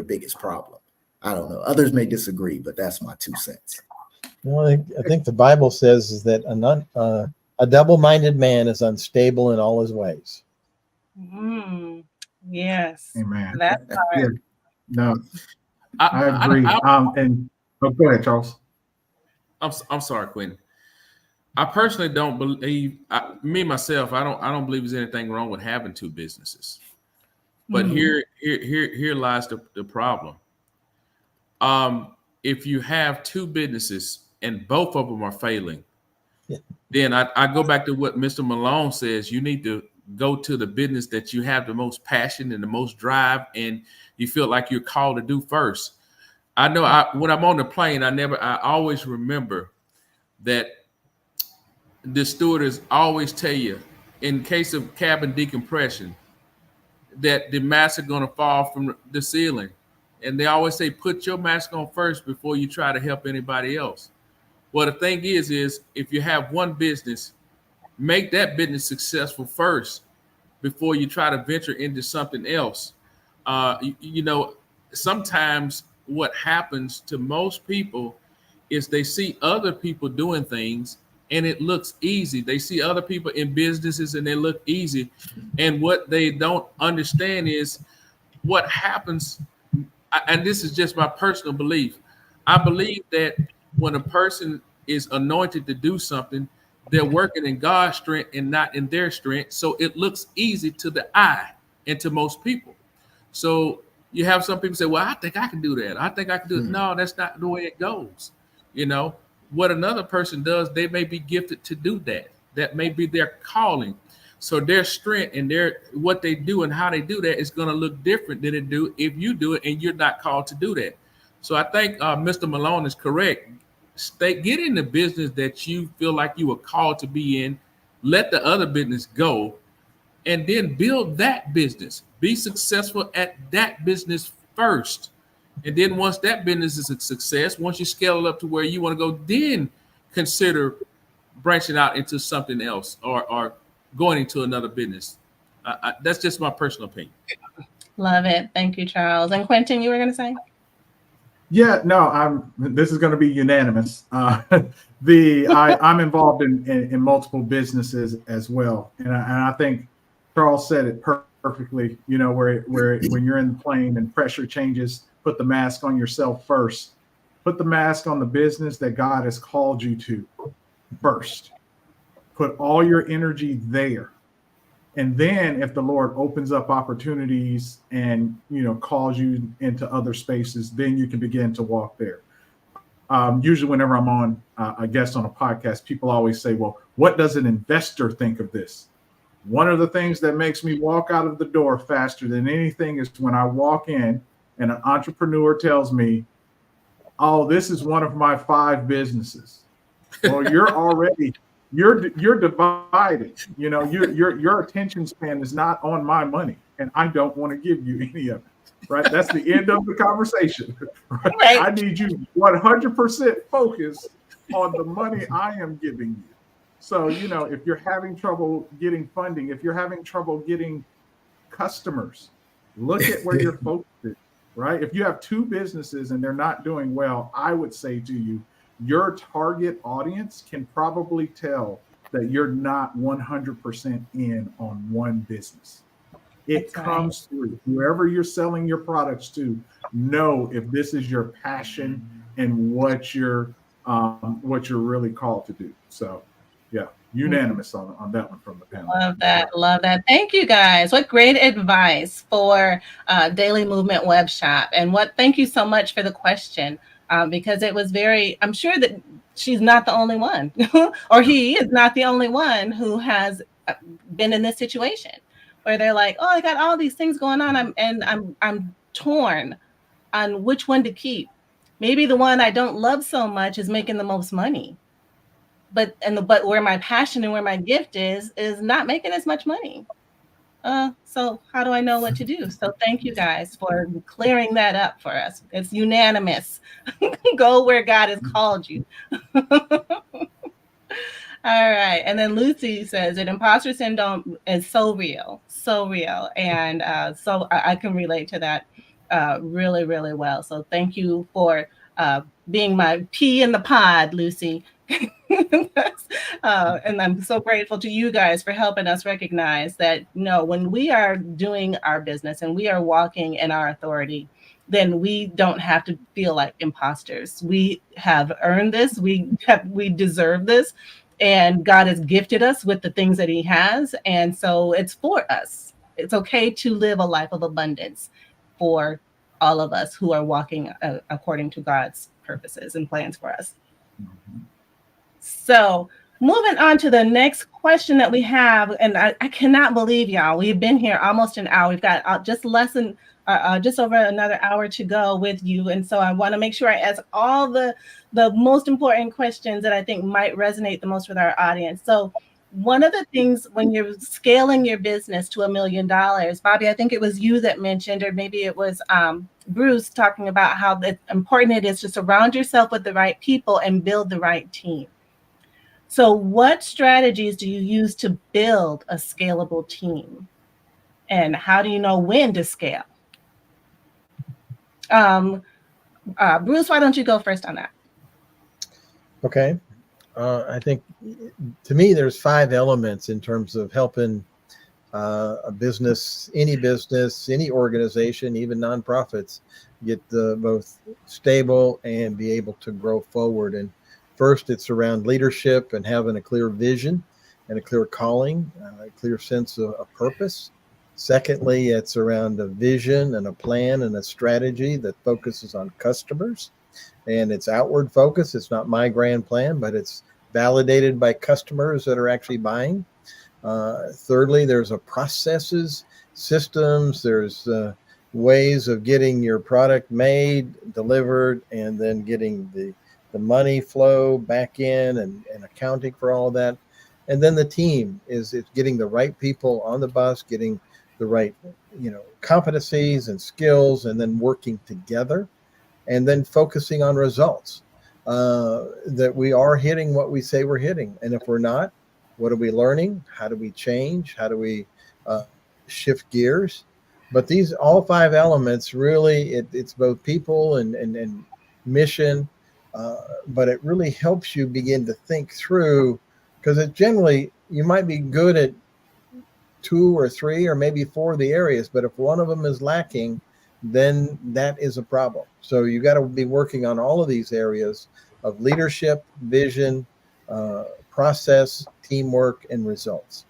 biggest problem. I don't know. Others may disagree, but that's my 2 cents. Well, I think the Bible says is that a double-minded man is unstable in all his ways. Yes. Amen. That's hard. No, I agree. Go ahead, Charles. I'm sorry, Quentin. I personally don't believe myself. I don't believe there's anything wrong with having two businesses. But here lies the problem. If you have two businesses and both of them are failing, then I go back to what Mr. Malone says. You need to go to the business that you have the most passion and the most drive, and you feel like you're called to do first. I know when I'm on the plane, I always remember that the stewardess always tell you, in case of cabin decompression, that the masks are going to fall from the ceiling. And they always say, put your mask on first before you try to help anybody else. Well, the thing is if you have one business, make that business successful first before you try to venture into something else. Sometimes what happens to most people is they see other people doing things and it looks easy. They see other people in businesses and they look easy. And what they don't understand is what happens. And this is just my personal belief. I believe that when a person is anointed to do something, they're working in God's strength and not in their strength. So it looks easy to the eye and to most people. So you have some people say, well, I think I can do that. I think I can do it. No, that's not the way it goes. What another person does, they may be gifted to do that. That may be their calling. So their strength and what they do and how they do that is going to look different than it do if you do it and you're not called to do that. So I think Mr. Malone is correct. Get in the business that you feel like you were called to be in. Let the other business go, and then build that business. Be successful at that business first. And then once that business is a success, once you scale it up to where you want to go, then consider branching out into something else or going into another business. That's just my personal opinion. Love it. Thank you, Charles. And Quentin, you were going to say? Yeah, no, this is going to be unanimous. I'm involved in multiple businesses as well. And I think Charles said it perfectly, where when you're in the plane and pressure changes, put the mask on yourself first. Put the mask on the business that God has called you to first. Put all your energy there. And then if the Lord opens up opportunities and, calls you into other spaces, then you can begin to walk there. Usually whenever I'm on a guest on a podcast, people always say, well, what does an investor think of this? One of the things that makes me walk out of the door faster than anything is when I walk in and an entrepreneur tells me, oh, this is one of my 5 businesses. Well, you're divided. Your attention span is not on my money, and I don't want to give you any of it. Right? That's the end of the conversation. Right? I need you 100% focused on the money I am giving you. So, if you're having trouble getting funding, if you're having trouble getting customers, look at where your focus is. Right? If you have 2 businesses and they're not doing well, I would say to you, your target audience can probably tell that you're not 100% in on one business. It comes through. Whoever you're selling your products to, know if this is your passion and what you're really called to do. So, yeah, unanimous on that one from the panel. Love that. Thank you, guys. What great advice for Daily Movement Web Shop. And thank you so much for the question. Because it was I'm sure that she's not the only one or he is not the only one who has been in this situation where they're like, oh, I got all these things going on. I'm torn on which one to keep. Maybe the one I don't love so much is making the most money, but where my passion and where my gift is not making as much money. So how do I know what to do? So thank you guys for clearing that up for us. It's unanimous. Go where God has called you. All right. And then Lucy says that imposter syndrome is so real. And so I can relate to that really, really well. So thank you for being my pea in the pod, Lucy. And I'm so grateful to you guys for helping us recognize that, when we are doing our business and we are walking in our authority, then we don't have to feel like imposters. We have earned this. We deserve this. And God has gifted us with the things that he has. And so it's for us. It's okay to live a life of abundance for all of us who are walking according to God's purposes and plans for us. So Moving on to the next question that we have, and I cannot believe, y'all, we've been here almost an hour. We've got just over another hour to go with you, and so I want to make sure I ask all the most important questions that I think might resonate the most with our audience. So, one of the things when you're scaling your business to $1 million, Bobby, I think it was you that mentioned, or maybe it was Bruce, talking about how important it is to surround yourself with the right people and build the right team. So what strategies do you use to build a scalable team? And how do you know when to scale? Bruce, why don't you go first on that? Okay. I think, to me, there's 5 elements in terms of helping a business, any organization, even nonprofits, get both stable and be able to grow forward. And first, it's around leadership and having a clear vision and a clear calling, a clear sense of purpose. Secondly, it's around a vision and a plan and a strategy that focuses on customers, and it's outward focus. It's not my grand plan, but it's validated by customers that are actually buying. Thirdly, there's a processes, systems, there's ways of getting your product made, delivered, and then getting the money flow back in and accounting for all of that. And then the team is getting the right people on the bus, getting the right, competencies and skills, and then working together, and then focusing on results, that we are hitting what we say we're hitting. And if we're not, what are we learning? How do we change? How do we shift gears? But these all 5 elements, really, it's both people and mission, but it really helps you begin to think through, because it generally, you might be good at 2 or 3 or maybe 4 of the areas, but if one of them is lacking, then that is a problem. So you got to be working on all of these areas of leadership, vision, process, teamwork, and results.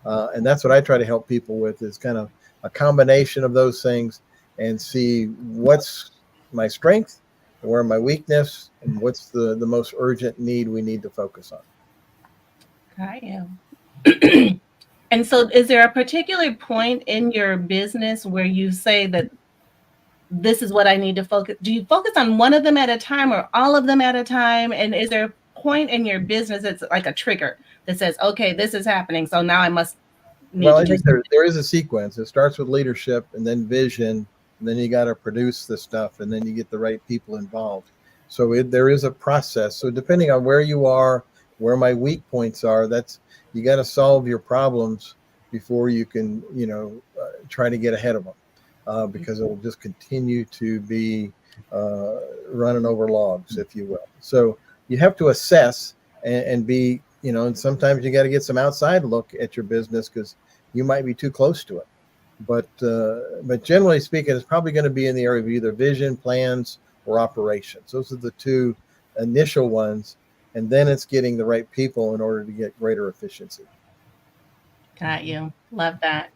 And that's what I try to help people with, is kind of a combination of those things, and see what's my strength, where my weakness, and what's the most urgent need we need to focus on. Got you. And so is there a particular point in your business where you say that this is what I need to focus? Do you focus on one of them at a time or all of them at a time? And is there a point in your business that's like a trigger that says, okay, this is happening, so now I must need Well, to I do think there is a sequence. It starts with leadership, and then vision, and then you got to produce the stuff, and then you get the right people involved. So there is a process. So depending on where you are, where my weak points are, you got to solve your problems before you can, try to get ahead of them, because it will just continue to be running over logs, if you will. So you have to assess and be, and sometimes you got to get some outside look at your business, because you might be too close to it. But generally speaking, it's probably going to be in the area of either vision, plans, or operations. Those are the 2 initial ones. And then it's getting the right people in order to get greater efficiency. Got you. Love that.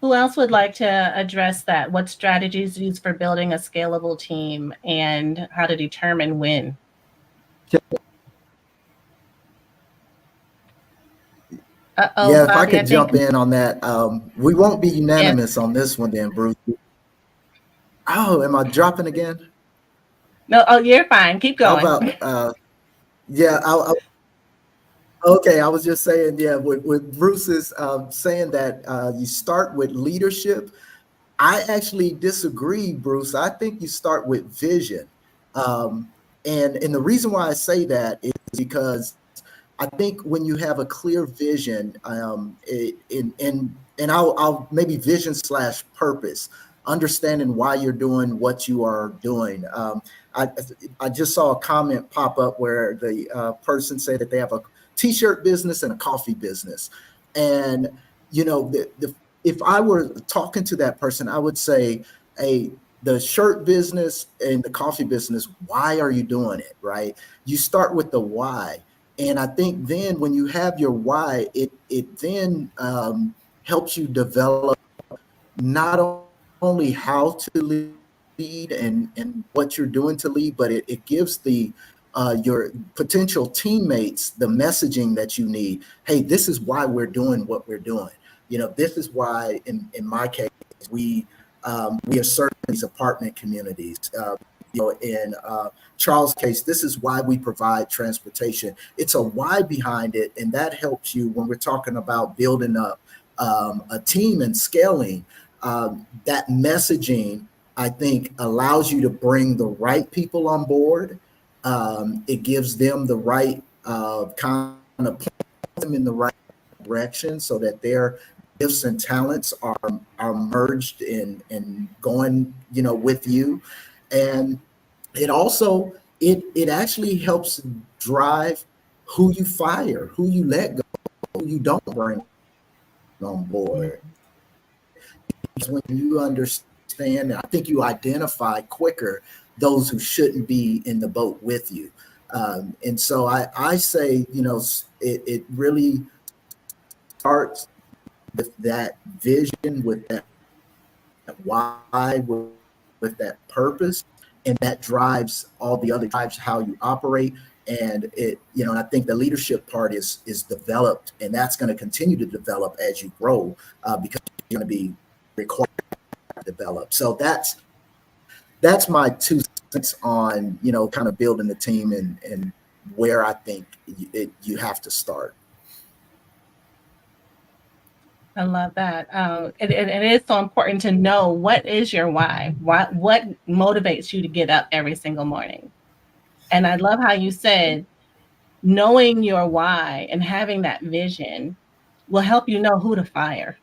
Who else would like to address that? What strategies used for building a scalable team, and how to determine when? Yeah, if I could jump in on that. We won't be unanimous on this one then, Bruce. Oh, am I dropping again? No, you're fine. Keep going. How about, yeah, okay, I was just saying, yeah, with Bruce's saying that you start with leadership, I actually disagree, Bruce. I think you start with vision. And the reason why I say that is because I think when you have a clear vision, and I'll maybe vision / purpose, understanding why you're doing what you are doing. I just saw a comment pop up where the person said that they have a t-shirt business and a coffee business. And, if I were talking to that person, I would say, hey, the shirt business and the coffee business, why are you doing it, right? You start with the why. And I think then when you have your why, it then helps you develop not only how to lead and what you're doing to lead, but it gives the your potential teammates the messaging that you need. Hey, this is why we're doing what we're doing. This is why, in my case, we are serving these apartment communities. In Charles' case, this is why we provide transportation. It's a why behind it, and that helps you when we're talking about building up a team and scaling. That messaging, I think, allows you to bring the right people on board. It gives them the right kind of point them in the right direction so that their gifts and talents are merged in going, with you. And it also, it actually helps drive who you fire, who you let go, who you don't bring on board. Because when you understand, I think you identify quicker those who shouldn't be in the boat with you. And so I say, it really starts with that vision, with that why, with that purpose, and that drives all the other, drives how you operate. And and I think the leadership part is developed, and that's going to continue to develop as you grow, because you're going to be required to develop. So that's my 2 cents on, kind of building the team and where I think you have to start. I love that. It is so important to know what is your why. What motivates you to get up every single morning. And I love how you said knowing your why and having that vision will help you know who to fire,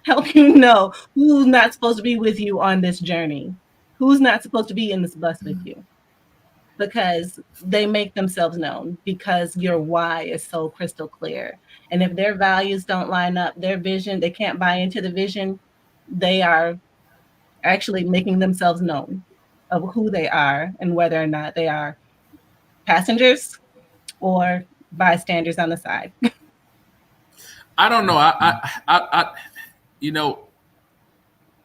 help you know who's not supposed to be with you on this journey, who's not supposed to be in this bus with you, because they make themselves known, because your why is so crystal clear. And if their values don't line up, their vision, they can't buy into the vision, they are actually making themselves known of who they are and whether or not they are passengers or bystanders on the side. I don't know.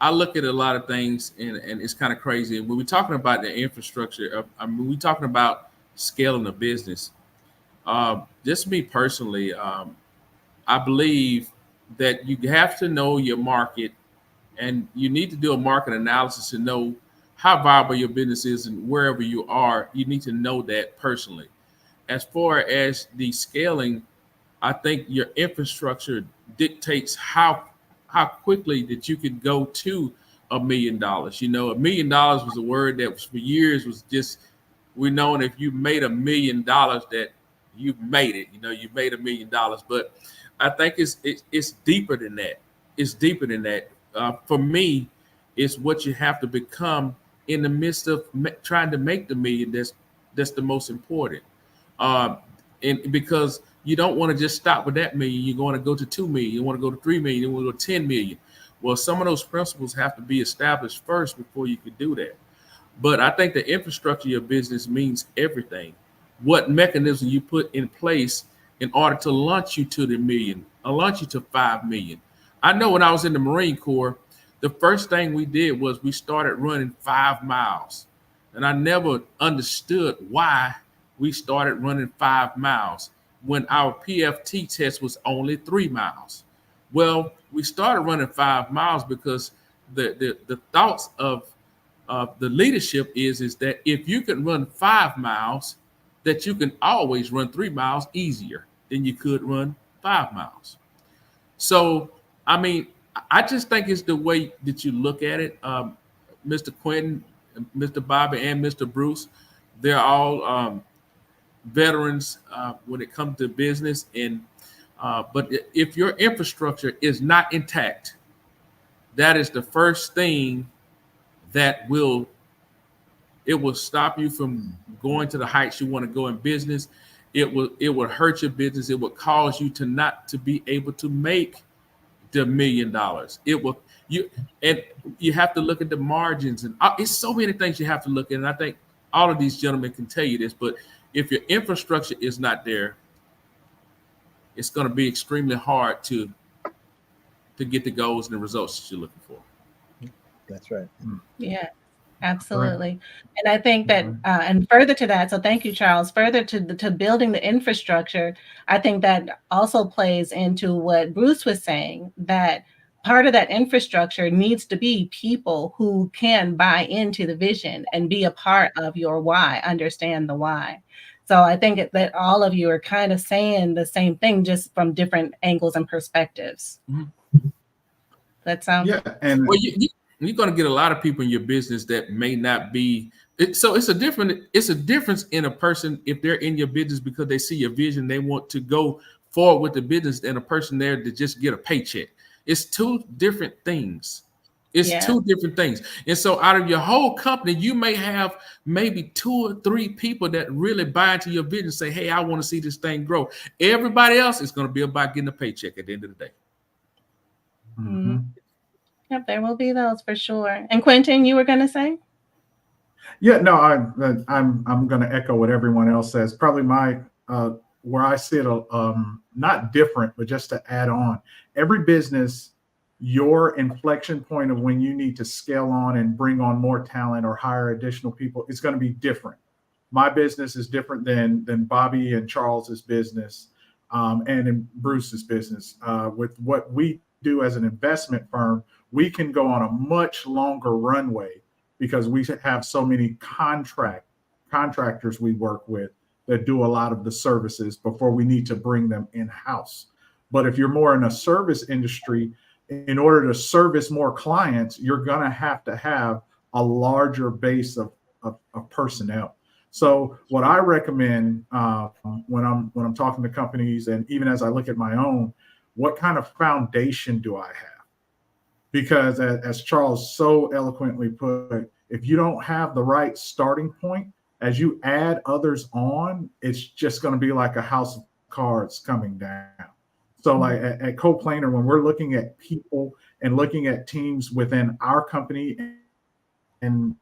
I look at a lot of things, and it's kind of crazy. When we're talking about the infrastructure, we're talking about scaling a business. Just me personally, I believe that you have to know your market, and you need to do a market analysis to know how viable your business is, and wherever you are, you need to know that personally. As far as the scaling, I think your infrastructure dictates how quickly that you could go to $1 million. $1 million was a word that was for years was just, we know if you made $1 million that you've made it. You made $1 million. But I think it's deeper than that. It's deeper than that. For me, it's what you have to become in the midst of trying to make the million. That's the most important. And because you don't want to just stop with that million, you want to go to 2 million, you want to go to 3 million, you want to go to 10 million. Well, some of those principles have to be established first before you can do that. But I think the infrastructure of your business means everything. What mechanism you put in place in order to launch you to the million, or launch you to 5 million. I know when I was in the Marine Corps, the first thing we did was we started running 5 miles. And I never understood why we started running 5 miles when our PFT test was only 3 miles. Well, we started running 5 miles because the thoughts of the leadership is that if you can run 5 miles, that you can always run 3 miles easier than you could run 5 miles. So, I mean, I just think it's the way that you look at it. Mr. Quentin, Mr. Bobby, and Mr. Bruce, they're all veterans when it comes to business. But if your infrastructure is not intact, that is the first thing that will stop you from going to the heights you want to go in business. It will hurt your business. It will cause you to not to be able to make the $1 million. You have to look at the margins, and it's so many things you have to look at. And I think all of these gentlemen can tell you this, but if your infrastructure is not there, it's going to be extremely hard to get the goals and the results that you're looking for. That's right. Yeah. Absolutely. And I think that, and further to that, so thank you, Charles, further to building the infrastructure, I think that also plays into what Bruce was saying, that part of that infrastructure needs to be people who can buy into the vision and be a part of your why, understand the why. So I think that all of you are kind of saying the same thing, just from different angles and perspectives. That sounds and well, you're going to get a lot of people in your business that may not be. So it's a difference in a person if they're in your business because they see your vision, they want to go forward with the business, than a person there to just get a paycheck. It's two different things. Two different things. And so out of your whole company, you may have maybe 2 or 3 people that really buy into your vision and say, hey, I want to see this thing grow. Everybody else is going to be about getting a paycheck at the end of the day. Mm-hmm. Yep, there will be those for sure. And Quentin, you were going to say? Yeah, no, I'm going to echo what everyone else says. Probably my where I see it, not different, but just to add on, every business, your inflection point of when you need to scale on and bring on more talent or hire additional people, it's going to be different. My business is different than Bobby and Charles's business, and in Bruce's business. With what we do as an investment firm, we can go on a much longer runway because we have so many contractors we work with that do a lot of the services before we need to bring them in-house. But if you're more in a service industry, in order to service more clients, you're going to have a larger base of personnel. So what I recommend when I'm talking to companies, and even as I look at my own, what kind of foundation do I have? Because as Charles so eloquently put, if you don't have the right starting point, as you add others on, it's just going to be like a house of cards coming down. So like at Coplanar, when we're looking at people and looking at teams within our company and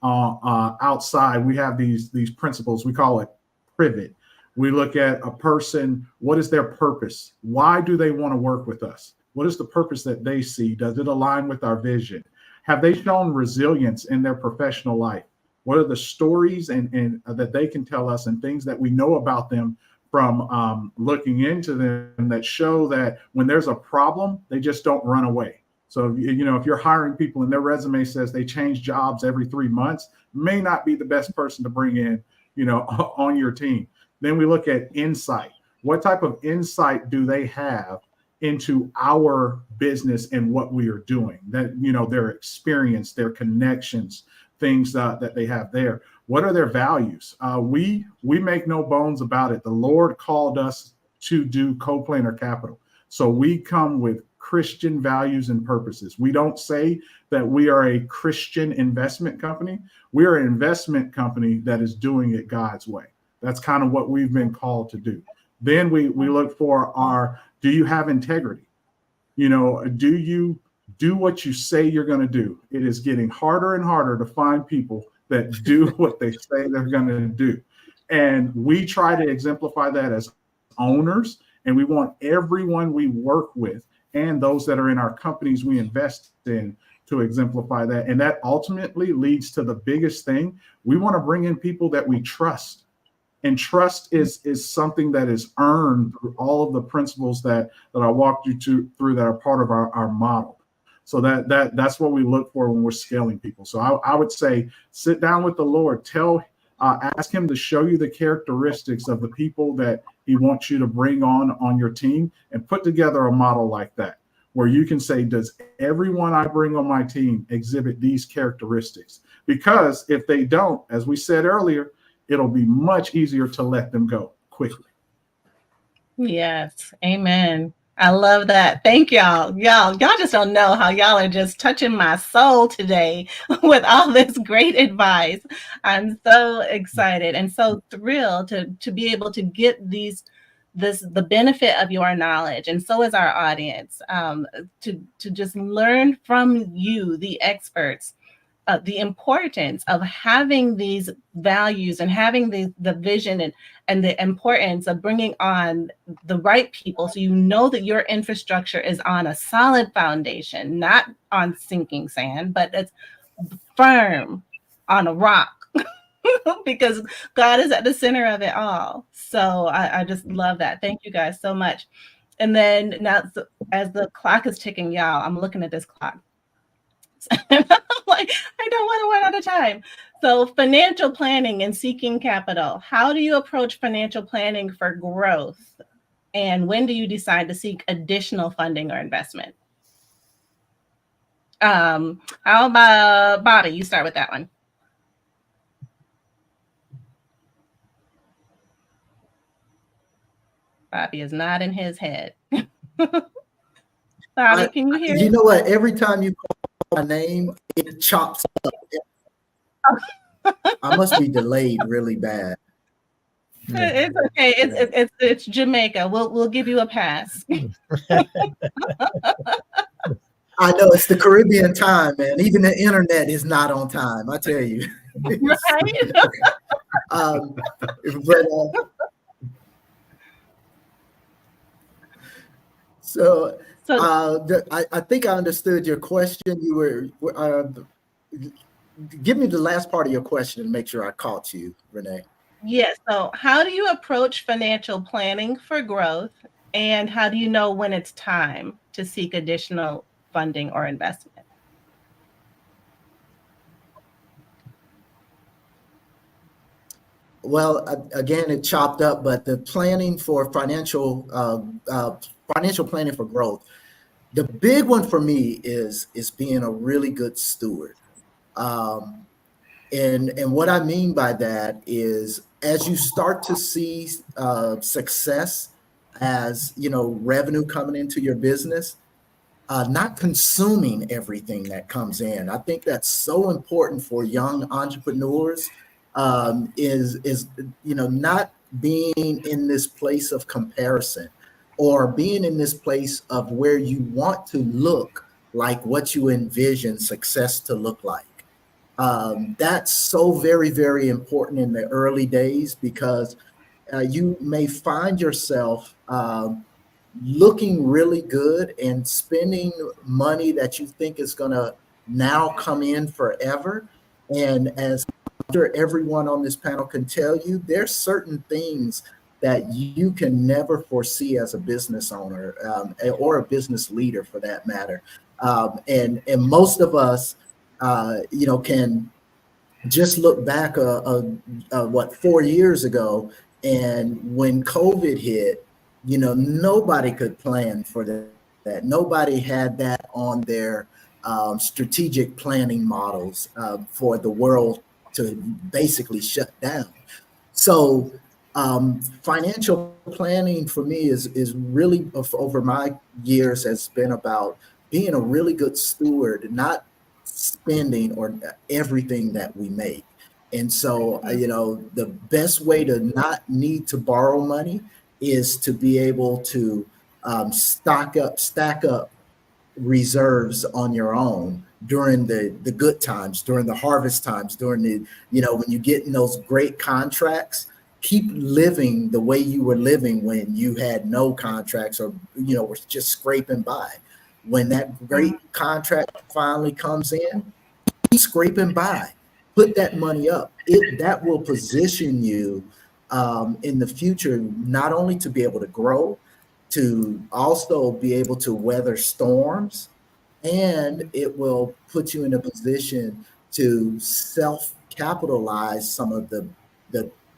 outside, we have these principles. We call it privet. We look at a person, what is their purpose? Why do they want to work with us? What is the purpose that they see? Does it align with our vision? Have they shown resilience in their professional life? What are the stories and that they can tell us and things that we know about them from looking into them that show that when there's a problem, they just don't run away. So, if you're hiring people and their resume says they change jobs every 3 months, may not be the best person to bring in, on your team. Then we look at insight. What type of insight do they have into our business and what we are doing? That, their experience, their connections, things that they have there. What are their values? We make no bones about it. The Lord called us to do Coplanar Capital. So we come with Christian values and purposes. We don't say that we are a Christian investment company. We are an investment company that is doing it God's way. That's kind of what we've been called to do. Then we look for do you have integrity? Do you do what you say you're going to do? It is getting harder and harder to find people that do what they say they're going to do. And we try to exemplify that as owners. And we want everyone we work with and those that are in our companies we invest in to exemplify that. And that ultimately leads to the biggest thing. We want to bring in people that we trust. And trust is something that is earned through all of the principles that I walked you through that are part of our model. So that's what we look for when we're scaling people. So I would say, sit down with the Lord, ask him to show you the characteristics of the people that he wants you to bring on your team, and put together a model like that, where you can say, does everyone I bring on my team exhibit these characteristics? Because if they don't, as we said earlier, it'll be much easier to let them go quickly. Yes. Amen. I love that. Thank y'all. Y'all just don't know how y'all are just touching my soul today with all this great advice. I'm so excited and so thrilled to be able to get the benefit of your knowledge, and so is our audience, to just learn from you, the experts, the importance of having these values and having the vision and the importance of bringing on the right people, so you know that your infrastructure is on a solid foundation, not on sinking sand, but it's firm on a rock because God is at the center of it all. So I just love that. Thank you guys so much. And then now, as the clock is ticking, y'all, I'm looking at this clock. I'm like, I don't want to run out of time. So financial planning and seeking capital. How do you approach financial planning for growth? And when do you decide to seek additional funding or investment? How about Bobby? You start with that one. Bobby is nodding his head. Bobby, can you hear? You know what? Every time you call my name, it chops up. I must be delayed really bad. It's okay. It's Jamaica. We'll give you a pass. I know it's the Caribbean time, man. Even the internet is not on time. I tell you. Right? I think I understood your question. You were give me the last part of your question and make sure I caught you, Renee. Yes. So how do you approach financial planning for growth? And how do you know when it's time to seek additional funding or investment? Well, again, it chopped up, but the planning for financial planning for growth, the big one for me is being a really good steward. And what I mean by that is, as you start to see success, as revenue coming into your business, not consuming everything that comes in. I think that's so important for young entrepreneurs. Is not being in this place of comparison, or being in this place of where you want to look like what you envision success to look like. That's so very, very important in the early days, because you may find yourself looking really good and spending money that you think is going to now come in forever. And as everyone on this panel can tell you, there's certain things that you can never foresee as a business owner, or a business leader for that matter. And most of us, can just look back 4 years ago, and when COVID hit, nobody could plan for that. Nobody had that on their strategic planning models for the world to basically shut down. So financial planning for me is really, over my years, has been about being a really good steward, not spending or everything that we make. And so, the best way to not need to borrow money is to be able to stack up reserves on your own during the good times, during the harvest times, during the, when you get in those great contracts. Keep living the way you were living when you had no contracts, or were just scraping by. When that great contract finally comes in, keep scraping by. Put that money up. That will position you in the future, not only to be able to grow, to also be able to weather storms, and it will put you in a position to self-capitalize some of the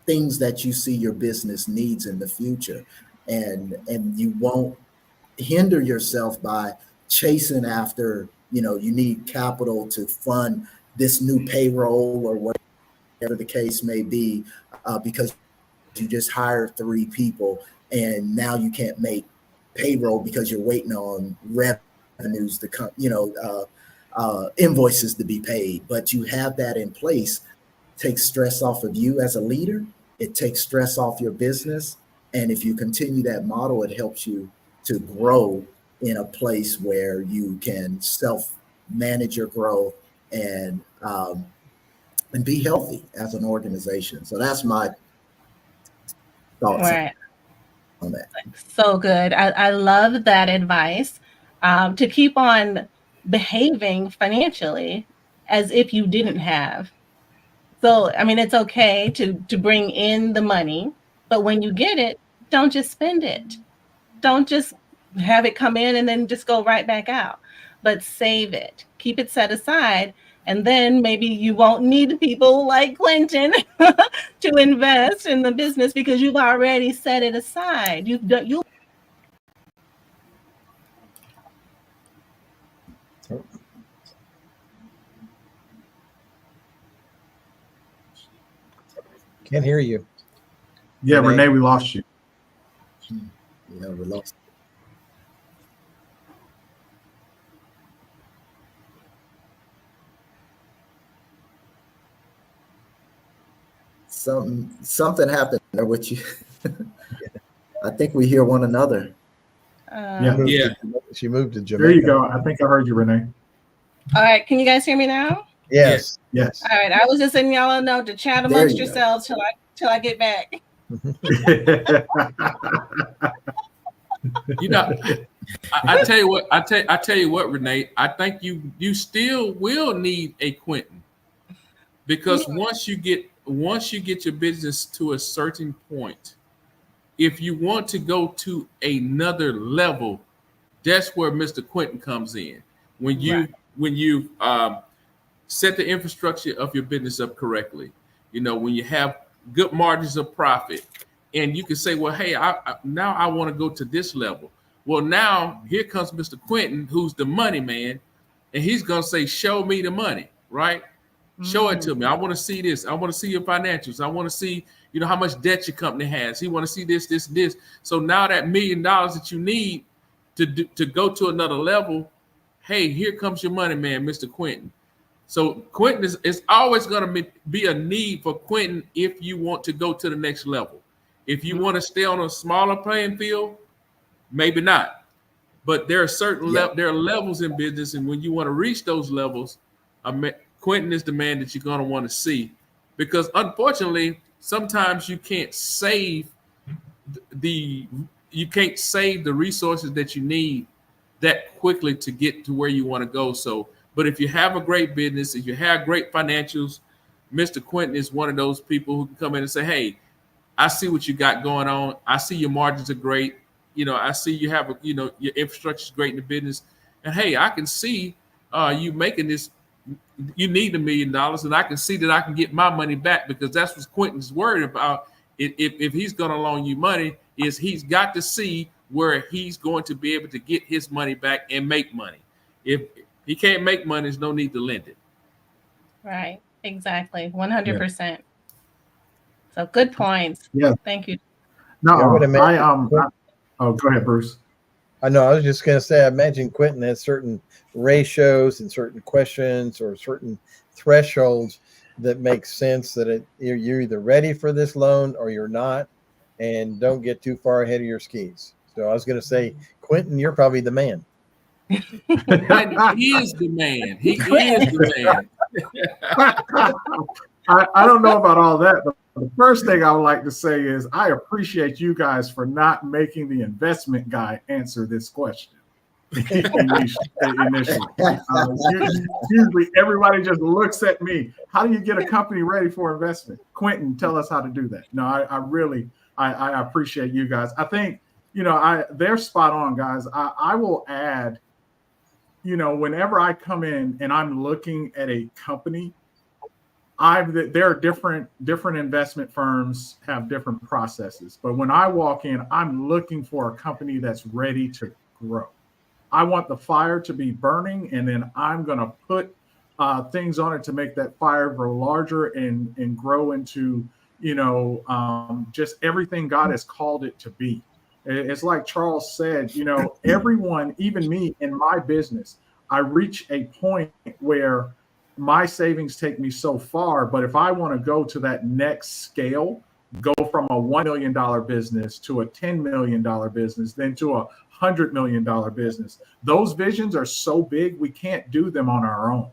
things that you see your business needs in the future. And you won't hinder yourself by chasing after, you need capital to fund this new payroll or whatever the case may be, because you just hired 3 people and now you can't make payroll because you're waiting on revenues to come, invoices to be paid. But you have that in place. Takes stress off of you as a leader. It takes stress off your business. And if you continue that model, it helps you to grow in a place where you can self-manage your growth and be healthy as an organization. So that's my thoughts on that. So good. I love that advice, to keep on behaving financially as if you didn't have. So, I mean, it's okay to bring in the money, but when you get it, don't just spend it. Don't just have it come in and then just go right back out, but save it, keep it set aside. And then maybe you won't need people like Quentin to invest in the business because you've already set it aside. You've done, you. Can't hear you. Yeah, Renee, we lost you. Yeah, we lost. Something happened there with you. I think we hear one another. She moved to Jamaica. There you go. I think I heard you, Renee. All right, can you guys hear me now? Yes. Yes. All right, I was just letting y'all know to chat amongst yourselves till I get back. You know, I tell you what, I tell you what, Renee, I think you still will need a Quentin, because once you get your business to a certain point, if you want to go to another level, that's where Mr. Quentin comes in. When you set the infrastructure of your business up correctly, when you have good margins of profit, and you can say, well, hey, now I want to go to this level. Well, now here comes Mr. Quentin, who's the money man, and he's going to say, show me the money, right? Show it to me. I want to see this. I want to see your financials. I want to see, how much debt your company has. He want to see this, this, this. So now that $1 million that you need to go to another level, hey, here comes your money man, Mr. Quentin. So Quentin is always going to be a need for Quentin if you want to go to the next level. If you want to stay on a smaller playing field, maybe not. But there are certain there are levels in business, and when you want to reach those levels, Quentin is the man that you're going to want to see, because unfortunately, sometimes you can't save the resources that you need that quickly to get to where you want to go. So, but if you have a great business, if you have great financials, Mr. Quentin is one of those people who can come in and say, hey, I see what you got going on. I see your margins are great. I see you have your infrastructure is great in the business. And hey, I can see you making this. You need $1 million, and I can see that I can get my money back, because that's what Quentin's worried about. If he's going to loan you money, is he's got to see where he's going to be able to get his money back and make money. If he can't make money, there's no need to lend it. Right. Exactly. 100%. So good points. Yeah. Thank you. No, oh, go ahead, Bruce. I know. I was just going to say, I imagine Quentin has certain ratios and certain questions or certain thresholds that make sense that you're either ready for this loan or you're not, and don't get too far ahead of your skis. So I was going to say, Quentin, you're probably the man. He is the man. He is the man. I don't know about all that, but the first thing I would like to say is I appreciate you guys for not making the investment guy answer this question initially. Usually everybody just looks at me. How do you get a company ready for investment? Quentin, tell us how to do that. No, I really appreciate you guys. I think, they're spot on, guys. I will add, whenever I come in and I'm looking at a company, there are different investment firms have different processes. But when I walk in, I'm looking for a company that's ready to grow. I want the fire to be burning, and then I'm going to put things on it to make that fire grow larger and grow into, just everything God has called it to be. It's like Charles said, everyone, even me in my business, I reach a point where my savings take me so far, but if I want to go to that next scale, go from a $1 million business to a $10 million business, then to a $100 million business, those visions are so big, we can't do them on our own,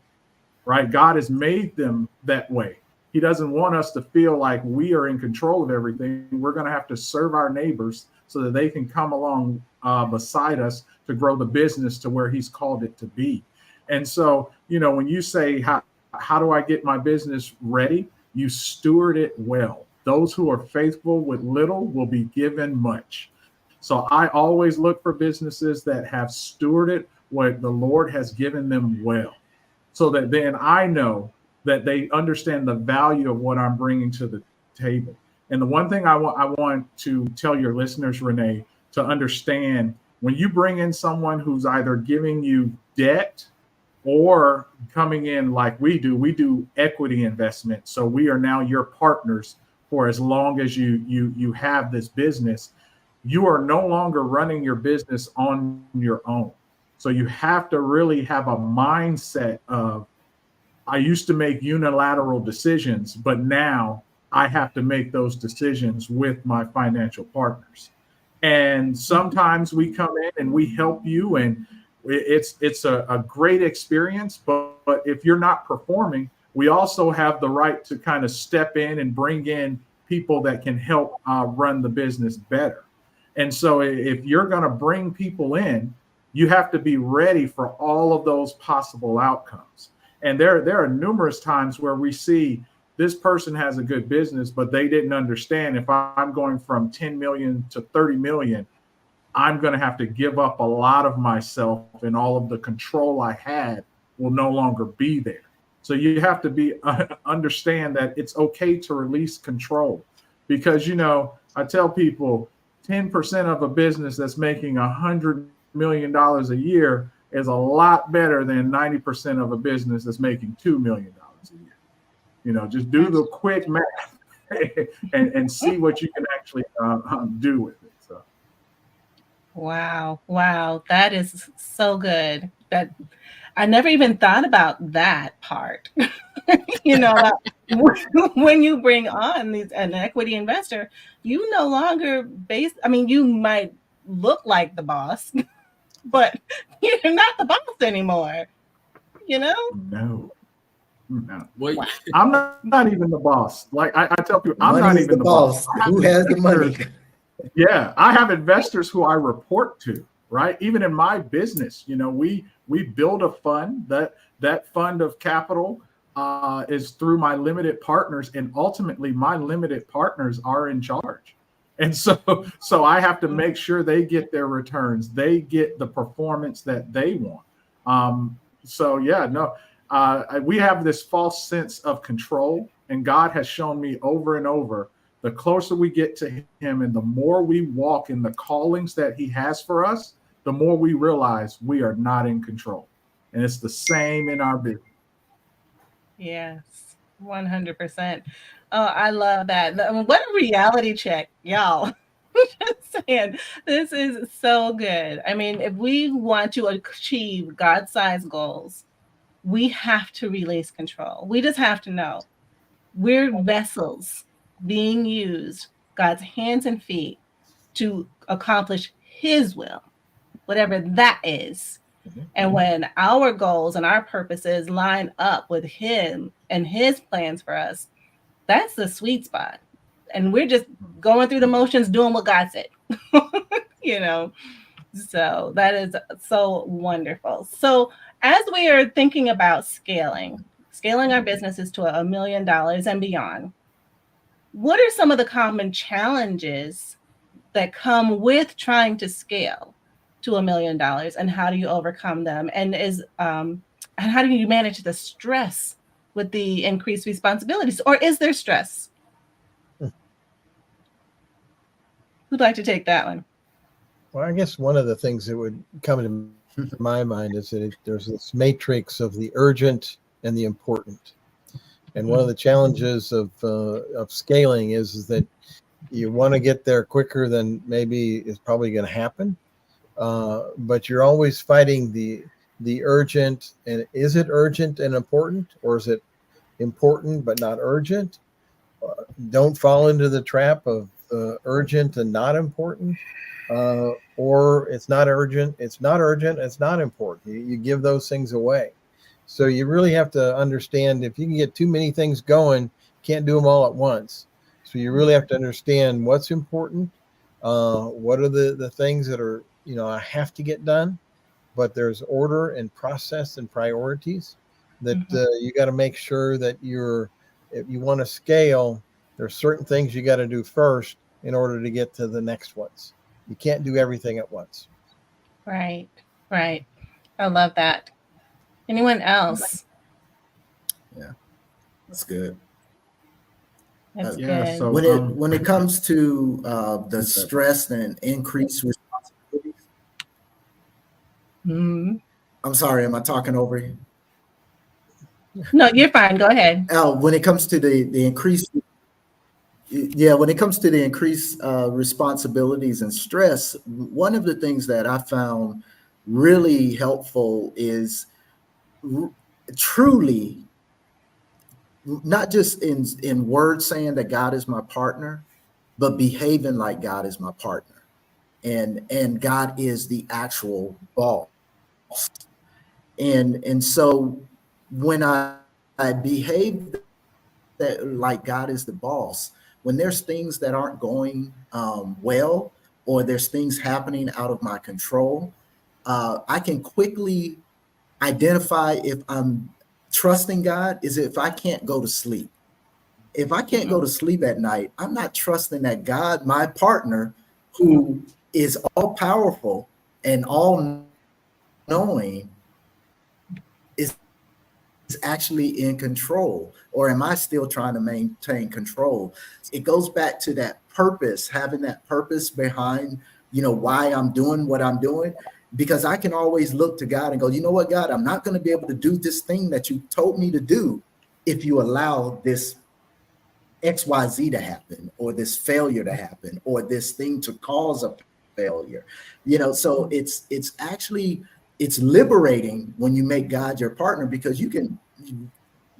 right? God has made them that way. He doesn't want us to feel like we are in control of everything. We're going to have to serve our neighbors so that they can come along beside us to grow the business to where he's called it to be. And so, when you say, how how do I get my business ready? You steward it well. Those who are faithful with little will be given much. So I always look for businesses that have stewarded what the Lord has given them well, so that then I know that they understand the value of what I'm bringing to the table. And the one thing I want to tell your listeners, Renee, to understand, when you bring in someone who's either giving you debt or coming in like we do equity investment. So we are now your partners for as long as you have this business. You are no longer running your business on your own. So you have to really have a mindset of, I used to make unilateral decisions, but now I have to make those decisions with my financial partners. And sometimes we come in and we help you, and it's a great experience. But if you're not performing, we also have the right to kind of step in and bring in people that can help run the business better. And so if you're going to bring people in, you have to be ready for all of those possible outcomes. And there are numerous times where we see this person has a good business, but they didn't understand, if I'm going from 10 million to 30 million, I'm going to have to give up a lot of myself, and all of the control I had will no longer be there. So you have to understand that it's okay to release control, because, I tell people 10% of a business that's making $100 million a year is a lot better than 90% of a business that's making $2 million a year. Just do the quick math and see what you can actually do with it. So. Wow. That is so good. That I never even thought about that part. When you bring on an equity investor, you no longer you might look like the boss, but you're not the boss anymore. No. Well, Wow. I'm not even the boss. Like I tell people, I'm Money not is even the the boss. Who has the money? Yeah, I have investors who I report to, right? Even in my business, we build a fund. That fund of capital is through my limited partners, and ultimately my limited partners are in charge. And so I have to make sure they get their returns, they get the performance that they want. We have this false sense of control, and God has shown me over and over, the closer we get to him and the more we walk in the callings that he has for us, the more we realize we are not in control. And it's the same in our business. Yes, 100%. Oh, I love that. What a reality check, y'all. Just saying, this is so good. If we want to achieve God-sized goals, we have to release control. We just have to know we're vessels being used, God's hands and feet, to accomplish his will, whatever that is. And when our goals and our purposes line up with him and his plans for us, that's the sweet spot. And we're just going through the motions, doing what God said. So that is so wonderful. So as we are thinking about scaling our businesses to $1 million and beyond, what are some of the common challenges that come with trying to scale to $1 million, and how do you overcome them? And how do you manage the stress with the increased responsibilities, or is there stress? Who'd like to take that one? Well, I guess one of the things that would come into my mind is that there's this matrix of the urgent and the important. And one of the challenges of scaling is that you want to get there quicker than maybe is probably going to happen. But you're always fighting the urgent. And is it urgent and important, or is it important but not urgent? Don't fall into the trap of urgent and not important. Or it's not urgent, it's not important. You give those things away. So you really have to understand, if you can get too many things going, you can't do them all at once. So you really have to understand what's important. What are the things that are, I have to get done, but there's order and process and priorities. that you got to make sure that if you want to scale, there's certain things you got to do first in order to get to the next ones. You can't do everything at once. Right. Right. I love that. Anyone else? Yeah, that's good. That's Yeah, good. so When it comes to the stress and increased responsibilities, I'm sorry, am I talking over you? No, you're fine. Go ahead. When it comes to the increased, when it comes to the increased responsibilities and stress, one of the things that I found really helpful is truly not just in words saying that God is my partner, but behaving like God is my partner, and God is the actual boss. And so when I behave that like God is the boss, when there's things that aren't going well, or there's things happening out of my control, I can quickly identify if I'm trusting God is if I can't go to sleep. If I can't go to sleep at night, I'm not trusting that God, my partner, who is all powerful and all knowing, is actually in control, or am I still trying to maintain control? It goes back to that purpose, having that purpose behind, why I'm doing what I'm doing, because I can always look to God and go, you know what, God, I'm not going to be able to do this thing that you told me to do if you allow this XYZ to happen, or this failure to happen, or this thing to cause a failure. So it's liberating when you make God your partner, because you can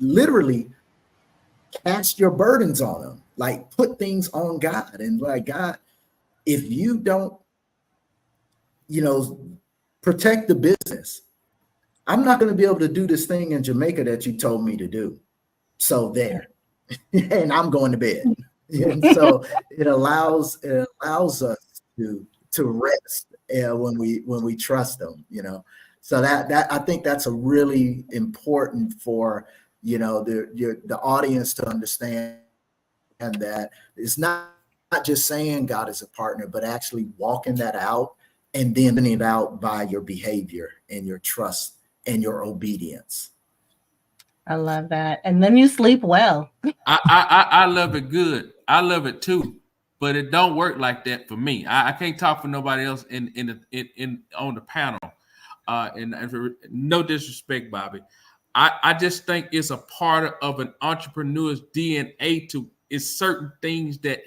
literally cast your burdens on him, like put things on God, and like, God, if you don't, protect the business, I'm not going to be able to do this thing in Jamaica that you told me to do. So there, and I'm going to bed. And so it allows us to rest when we trust them. So that I think that's a really important for the audience to understand, and that it's not just saying God is a partner, but actually walking that out and then living it out by your behavior and your trust and your obedience. I love that. And then you sleep well. I love it good. I love it too, but it don't work like that for me. I can't talk for nobody else in on the panel. And for no disrespect, Bobby, I just think it's a part of an entrepreneur's DNA to is certain things that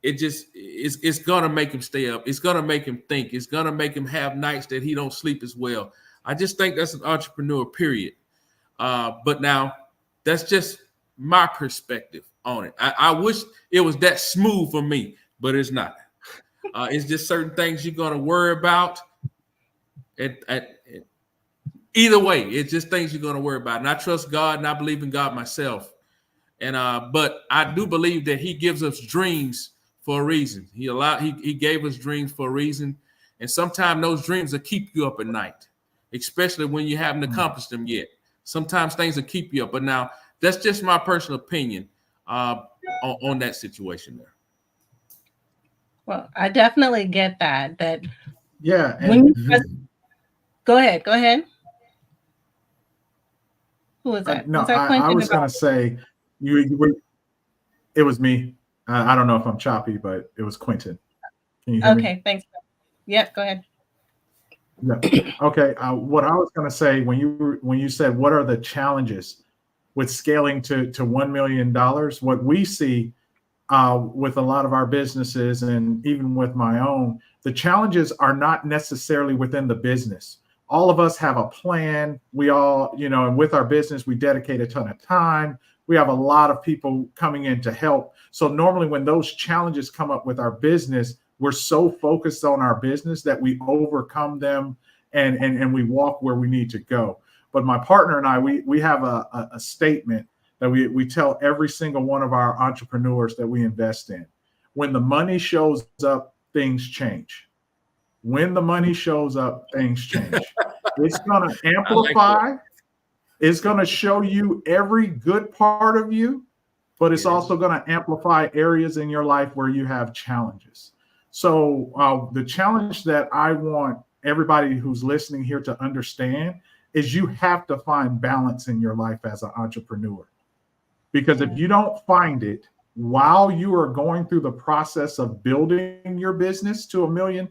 it's gonna make him stay up. It's gonna make him think. It's gonna make him have nights that he don't sleep as well. I just think that's an entrepreneur, period. But now that's just my perspective on it. I wish it was that smooth for me, but it's not. It's just certain things you're gonna worry about. Either way, it's just things you're gonna worry about. And I trust God, and I believe in God myself. And but I do believe that He gives us dreams for a reason. He gave us dreams for a reason, and sometimes those dreams will keep you up at night, especially when you haven't accomplished them yet. Sometimes things will keep you up. But now that's just my personal opinion on that situation there. Well, I definitely get that. Yeah. Go ahead. Who was that? No, was that I was going to say it was me. I don't know if I'm choppy, but it was Quentin. Can you hear me? Okay, thanks. Yep, go ahead. Yeah. Okay. What I was going to say when you said what are the challenges with scaling to $1 million, what we see with a lot of our businesses and even with my own, the challenges are not necessarily within the business. All of us have a plan. We all, and with our business, we dedicate a ton of time. We have a lot of people coming in to help. So normally when those challenges come up with our business, we're so focused on our business that we overcome them and we walk where we need to go. But my partner and I, we have a statement that we tell every single one of our entrepreneurs that we invest in. When the money shows up, things change. When the money shows up, things change. It's going to amplify It's going to show you every good part of you, but it's also going to amplify areas in your life where you have challenges. So the challenge that I want everybody who's listening here to understand is you have to find balance in your life as an entrepreneur. Because if you don't find it while you are going through the process of building your business to $1 million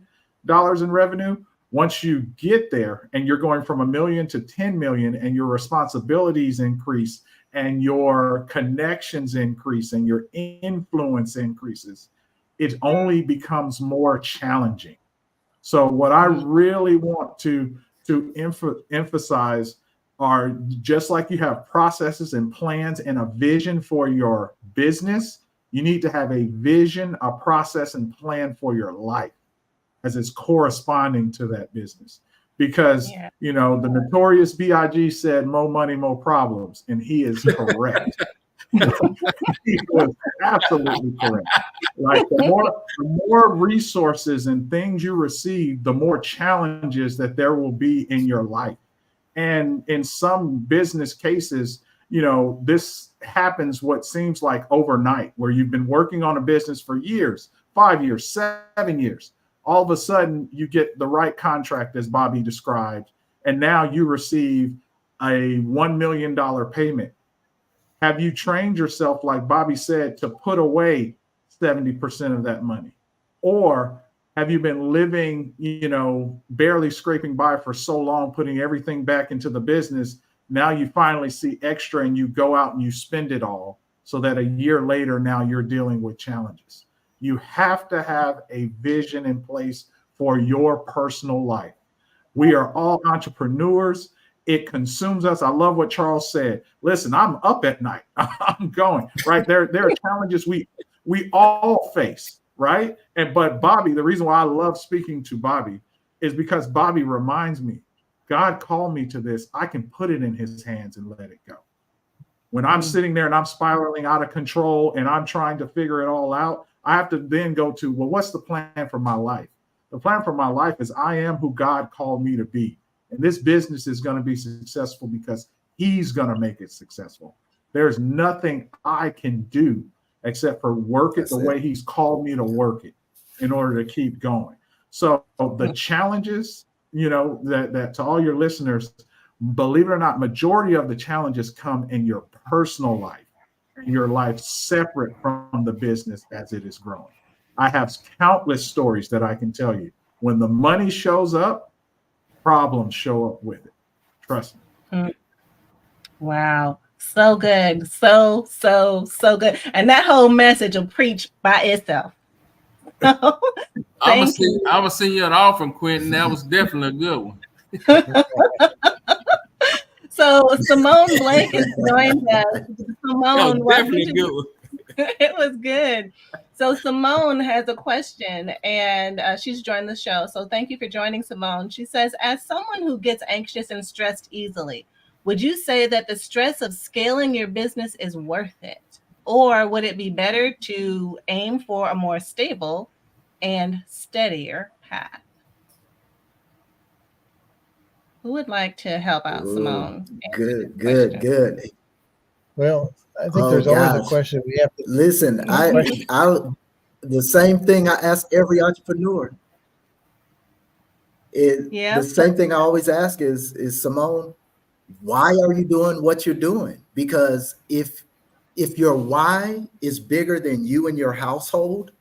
in revenue, once you get there and you're going from 1 million to 10 million and your responsibilities increase and your connections increase and your influence increases, it only becomes more challenging. So what I really want to emphasize are, just like you have processes and plans and a vision for your business, you need to have a vision, a process, and plan for your life as it's corresponding to that business. Because, you know, the notorious B.I.G. said, more money, more problems. And he is correct. He was absolutely correct. Like the more resources and things you receive, the more challenges that there will be in your life. And in some business cases, you know, this happens what seems like overnight, where you've been working on a business for years, 5 years, 7 years. All of a sudden, you get the right contract, as Bobby described, and now you receive a $1 million payment. Have you trained yourself, like Bobby said, to put away 70% of that money? Or have you been living, you know, barely scraping by for so long, putting everything back into the business? Now you finally see extra and you go out and you spend it all, so that a year later, now you're dealing with challenges. You have to have a vision in place for your personal life. We are all entrepreneurs. It consumes us. I love what Charles said. Listen, I'm up at night. I'm going, right? There are challenges we all face, right? But Bobby, the reason why I love speaking to Bobby is because Bobby reminds me, God called me to this. I can put it in his hands and let it go. When I'm sitting there and I'm spiraling out of control and I'm trying to figure it all out, I have to then go to, well, what's the plan for my life? The plan for my life is I am who God called me to be. And this business is going to be successful because he's going to make it successful. There's nothing I can do except for work it the way he's called me to work it in order to keep going. So the challenges, you know, that to all your listeners, believe it or not, majority of the challenges come in your personal life, your life separate from the business as it is growing. I have countless stories that I can tell you. When the money shows up, problems show up with it. Trust me. Wow. So good. So good. And that whole message will preach by itself. I'm gonna send you an offer from Quentin. That was definitely a good one. So Simone Blake has joined us. Simone, definitely good one. It was good. So Simone has a question, and she's joined the show. So thank you for joining, Simone. She says, as someone who gets anxious and stressed easily, would you say that the stress of scaling your business is worth it? Or would it be better to aim for a more stable and steadier path? Who would like to help out, Simone? Good. Well, I think there's always a question we have to listen. The same thing I ask every entrepreneur. The same thing I always ask is Simone, why are you doing what you're doing? Because if your why is bigger than you and your household,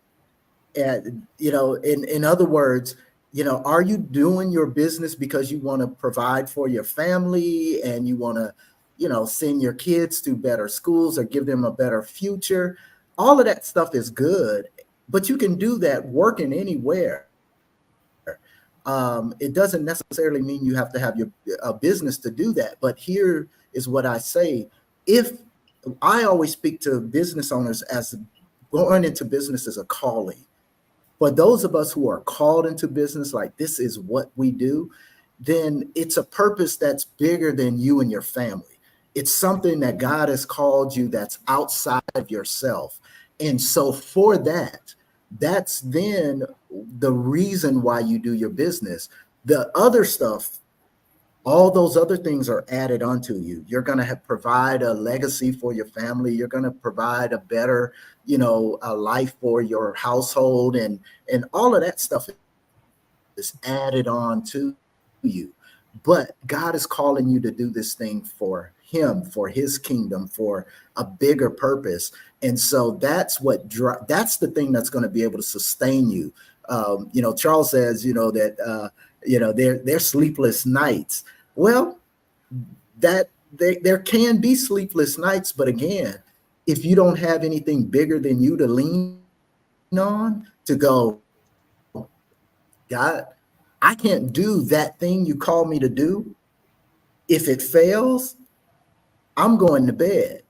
and you know, in other words, you know, are you doing your business because you want to provide for your family and you want to, you know, send your kids to better schools or give them a better future? All of that stuff is good, but you can do that working anywhere. It doesn't necessarily mean you have to have a business to do that. But here is what I say. If I always speak to business owners as going into business as a calling. For those of us who are called into business, like this is what we do, then it's a purpose that's bigger than you and your family. It's something that God has called you that's outside of yourself. And so for that, that's then the reason why you do your business. The other stuff, all those other things are added onto you. You're going to provide a legacy for your family. You're going to provide a better, a life for your household, and all of that stuff is added on to you. But God is calling you to do this thing for him, for his kingdom, for a bigger purpose. And so that's that's the thing that's going to be able to sustain you. Charles says, that, they're sleepless nights. Well, that there can be sleepless nights, but again, if you don't have anything bigger than you to lean on, to go, God, I can't do that thing you call me to do. If it fails, I'm going to bed,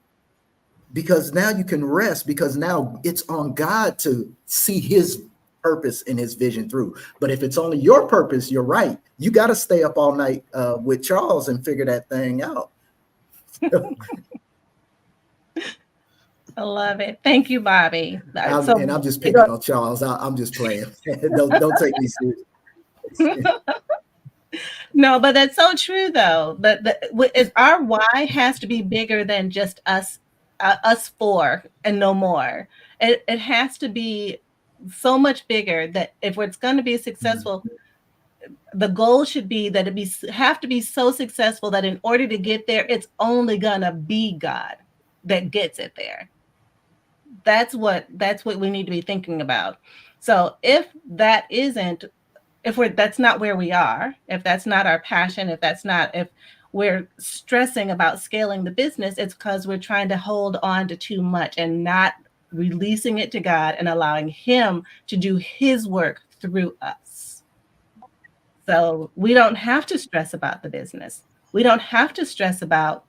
because now you can rest, because now it's on God to see his purpose and his vision through. But if it's only your purpose, you're right. You got to stay up all night with Charles and figure that thing out. I love it. Thank you, Bobby. And I'm just picking on Charles. I'm just playing. don't take me serious. No, but that's so true, though. But our why has to be bigger than just us four and no more. It has to be so much bigger that if it's going to be successful, the goal should be that have to be so successful that in order to get there, it's only gonna be God that gets it there. That's what we need to be thinking about. So if that's not where we are, if that's not our passion, if we're stressing about scaling the business, it's because we're trying to hold on to too much and not releasing it to God and allowing him to do his work through us. So we don't have to stress about the business. We don't have to stress about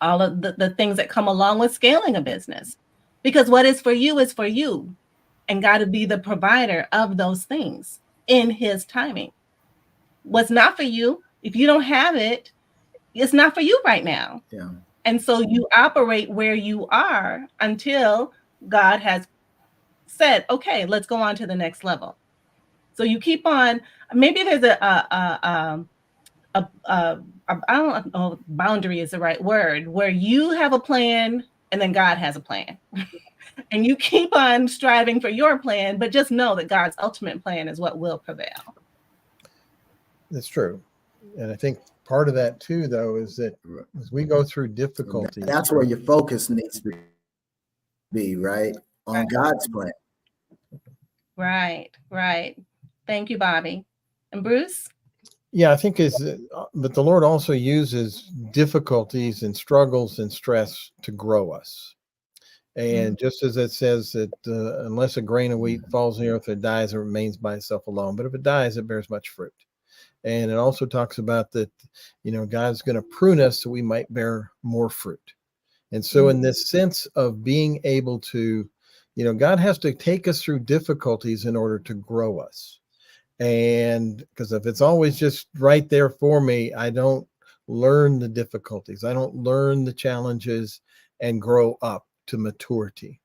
all of the things that come along with scaling a business, because what is for you is for you, and God to be the provider of those things in his timing. What's not for you, if you don't have it, it's not for you right now. Yeah. And so you operate where you are until God has said, okay, let's go on to the next level. So you keep on. Maybe there's I don't know, boundary is the right word, where you have a plan and then God has a plan. And you keep on striving for your plan, but just know that God's ultimate plan is what will prevail. That's true. And I think part of that too, though, is that as we go through difficulties, that's where your focus needs to be, right? On God's plan. Right. Thank you, Bobby. And Bruce? Yeah, I think but the Lord also uses difficulties and struggles and stress to grow us. And just as it says that unless a grain of wheat falls in the earth, it dies and remains by itself alone. But if it dies, it bears much fruit. And it also talks about that, God's going to prune us so we might bear more fruit. And so in this sense of being able to, God has to take us through difficulties in order to grow us. And because if it's always just right there for me, I don't learn the difficulties. I don't learn the challenges and grow up to maturity.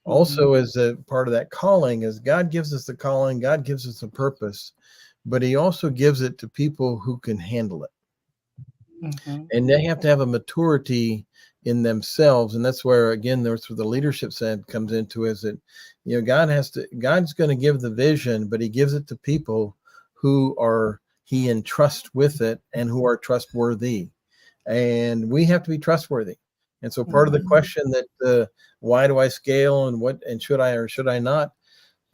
Also, as a part of that calling, is God gives us the calling, God gives us a purpose, but he also gives it to people who can handle it. And they have to have a maturity in themselves. And that's where, again, that's where the leadership side comes into, is that, God's going to give the vision, but he gives it to people who he entrusts with it and who are trustworthy. And we have to be trustworthy. And so part of the question that why do I scale and should I or should I not?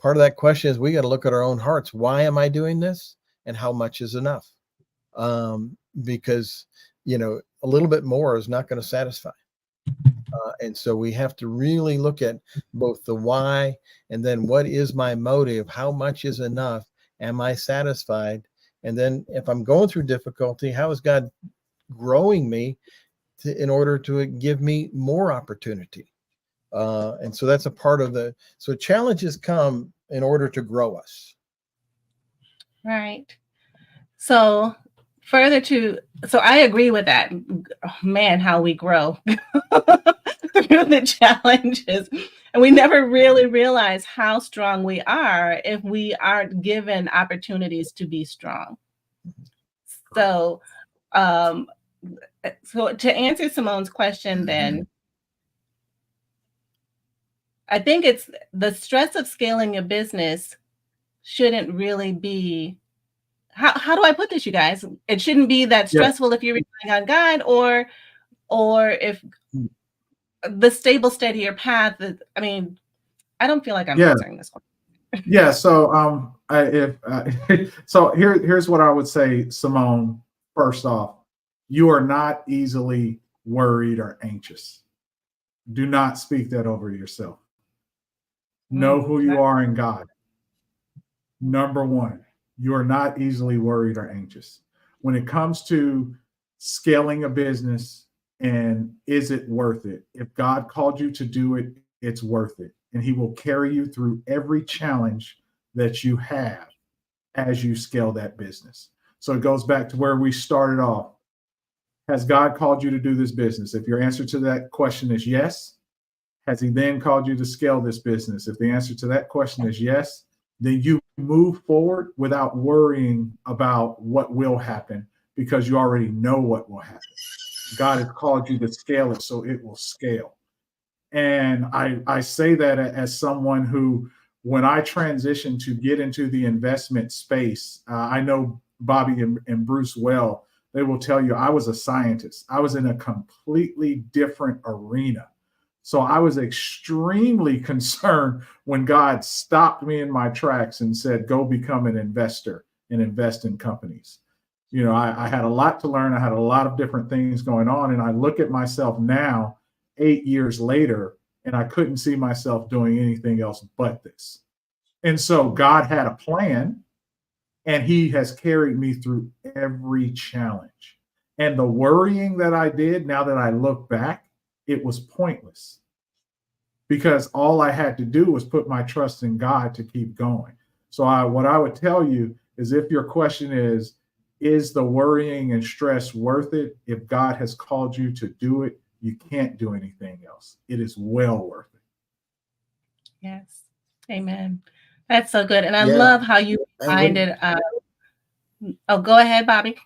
Part of that question is we got to look at our own hearts. Why am I doing this? And how much is enough? Because, a little bit more is not going to satisfy. And so we have to really look at both the why and then what is my motive? How much is enough? Am I satisfied? And then if I'm going through difficulty, how is God growing me in order to give me more opportunity? And so that's a part of so challenges come in order to grow us. Right. So so I agree with that. Man, how we grow through the challenges. And we never really realize how strong we are if we aren't given opportunities to be strong. So So to answer Simone's question, then I think it's the stress of scaling a business shouldn't really be, how do I put this, you guys? It shouldn't be that stressful if you're relying on God, or if the stable, steadier path. I mean, I don't feel like I'm answering this one. Yeah. So so here's what I would say, Simone. First off, you are not easily worried or anxious. Do not speak that over yourself. Know who you are in God. Number one, you are not easily worried or anxious. When it comes to scaling a business and is it worth it? If God called you to do it, it's worth it. And he will carry you through every challenge that you have as you scale that business. So it goes back to where we started off. Has God called you to do this business? If your answer to that question is yes, has he then called you to scale this business? If the answer to that question is yes, then you move forward without worrying about what will happen, because you already know what will happen. God has called you to scale it, so it will scale. And I say that as someone who, when I transitioned to get into the investment space, I know Bobby and Bruce well. They will tell you I was a scientist. I was in a completely different arena. So I was extremely concerned when God stopped me in my tracks and said, go become an investor and invest in companies. You know, I had a lot to learn. I had a lot of different things going on. And I look at myself now, 8 years later, and I couldn't see myself doing anything else but this. And so God had a plan, and he has carried me through every challenge. And the worrying that I did, now that I look back, it was pointless, because all I had to do was put my trust in God to keep going. So what I would tell you is, if your question is the worrying and stress worth it? If God has called you to do it, you can't do anything else. It is well worth it. Yes. Amen. That's so good. And I love how you reminded. Oh, go ahead, Bobby.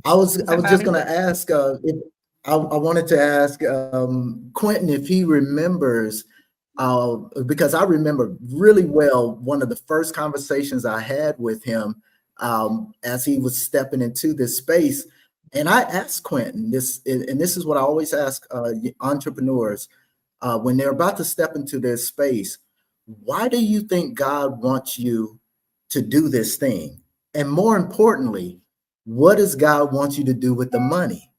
I was just going to ask, I wanted to ask Quentin if he remembers, because I remember really well one of the first conversations I had with him as he was stepping into this space. And I asked Quentin this, and this is what I always ask entrepreneurs when they're about to step into this space: why do you think God wants you to do this thing? And more importantly, what does God want you to do with the money?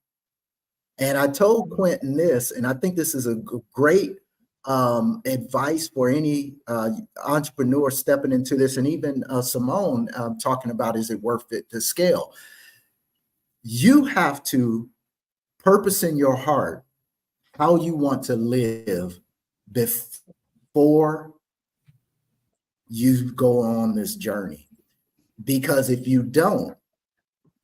And I told Quentin this, and I think this is a great advice for any entrepreneur stepping into this, and even Simone talking about, is it worth it to scale? You have to purpose in your heart how you want to live before you go on this journey. Because if you don't,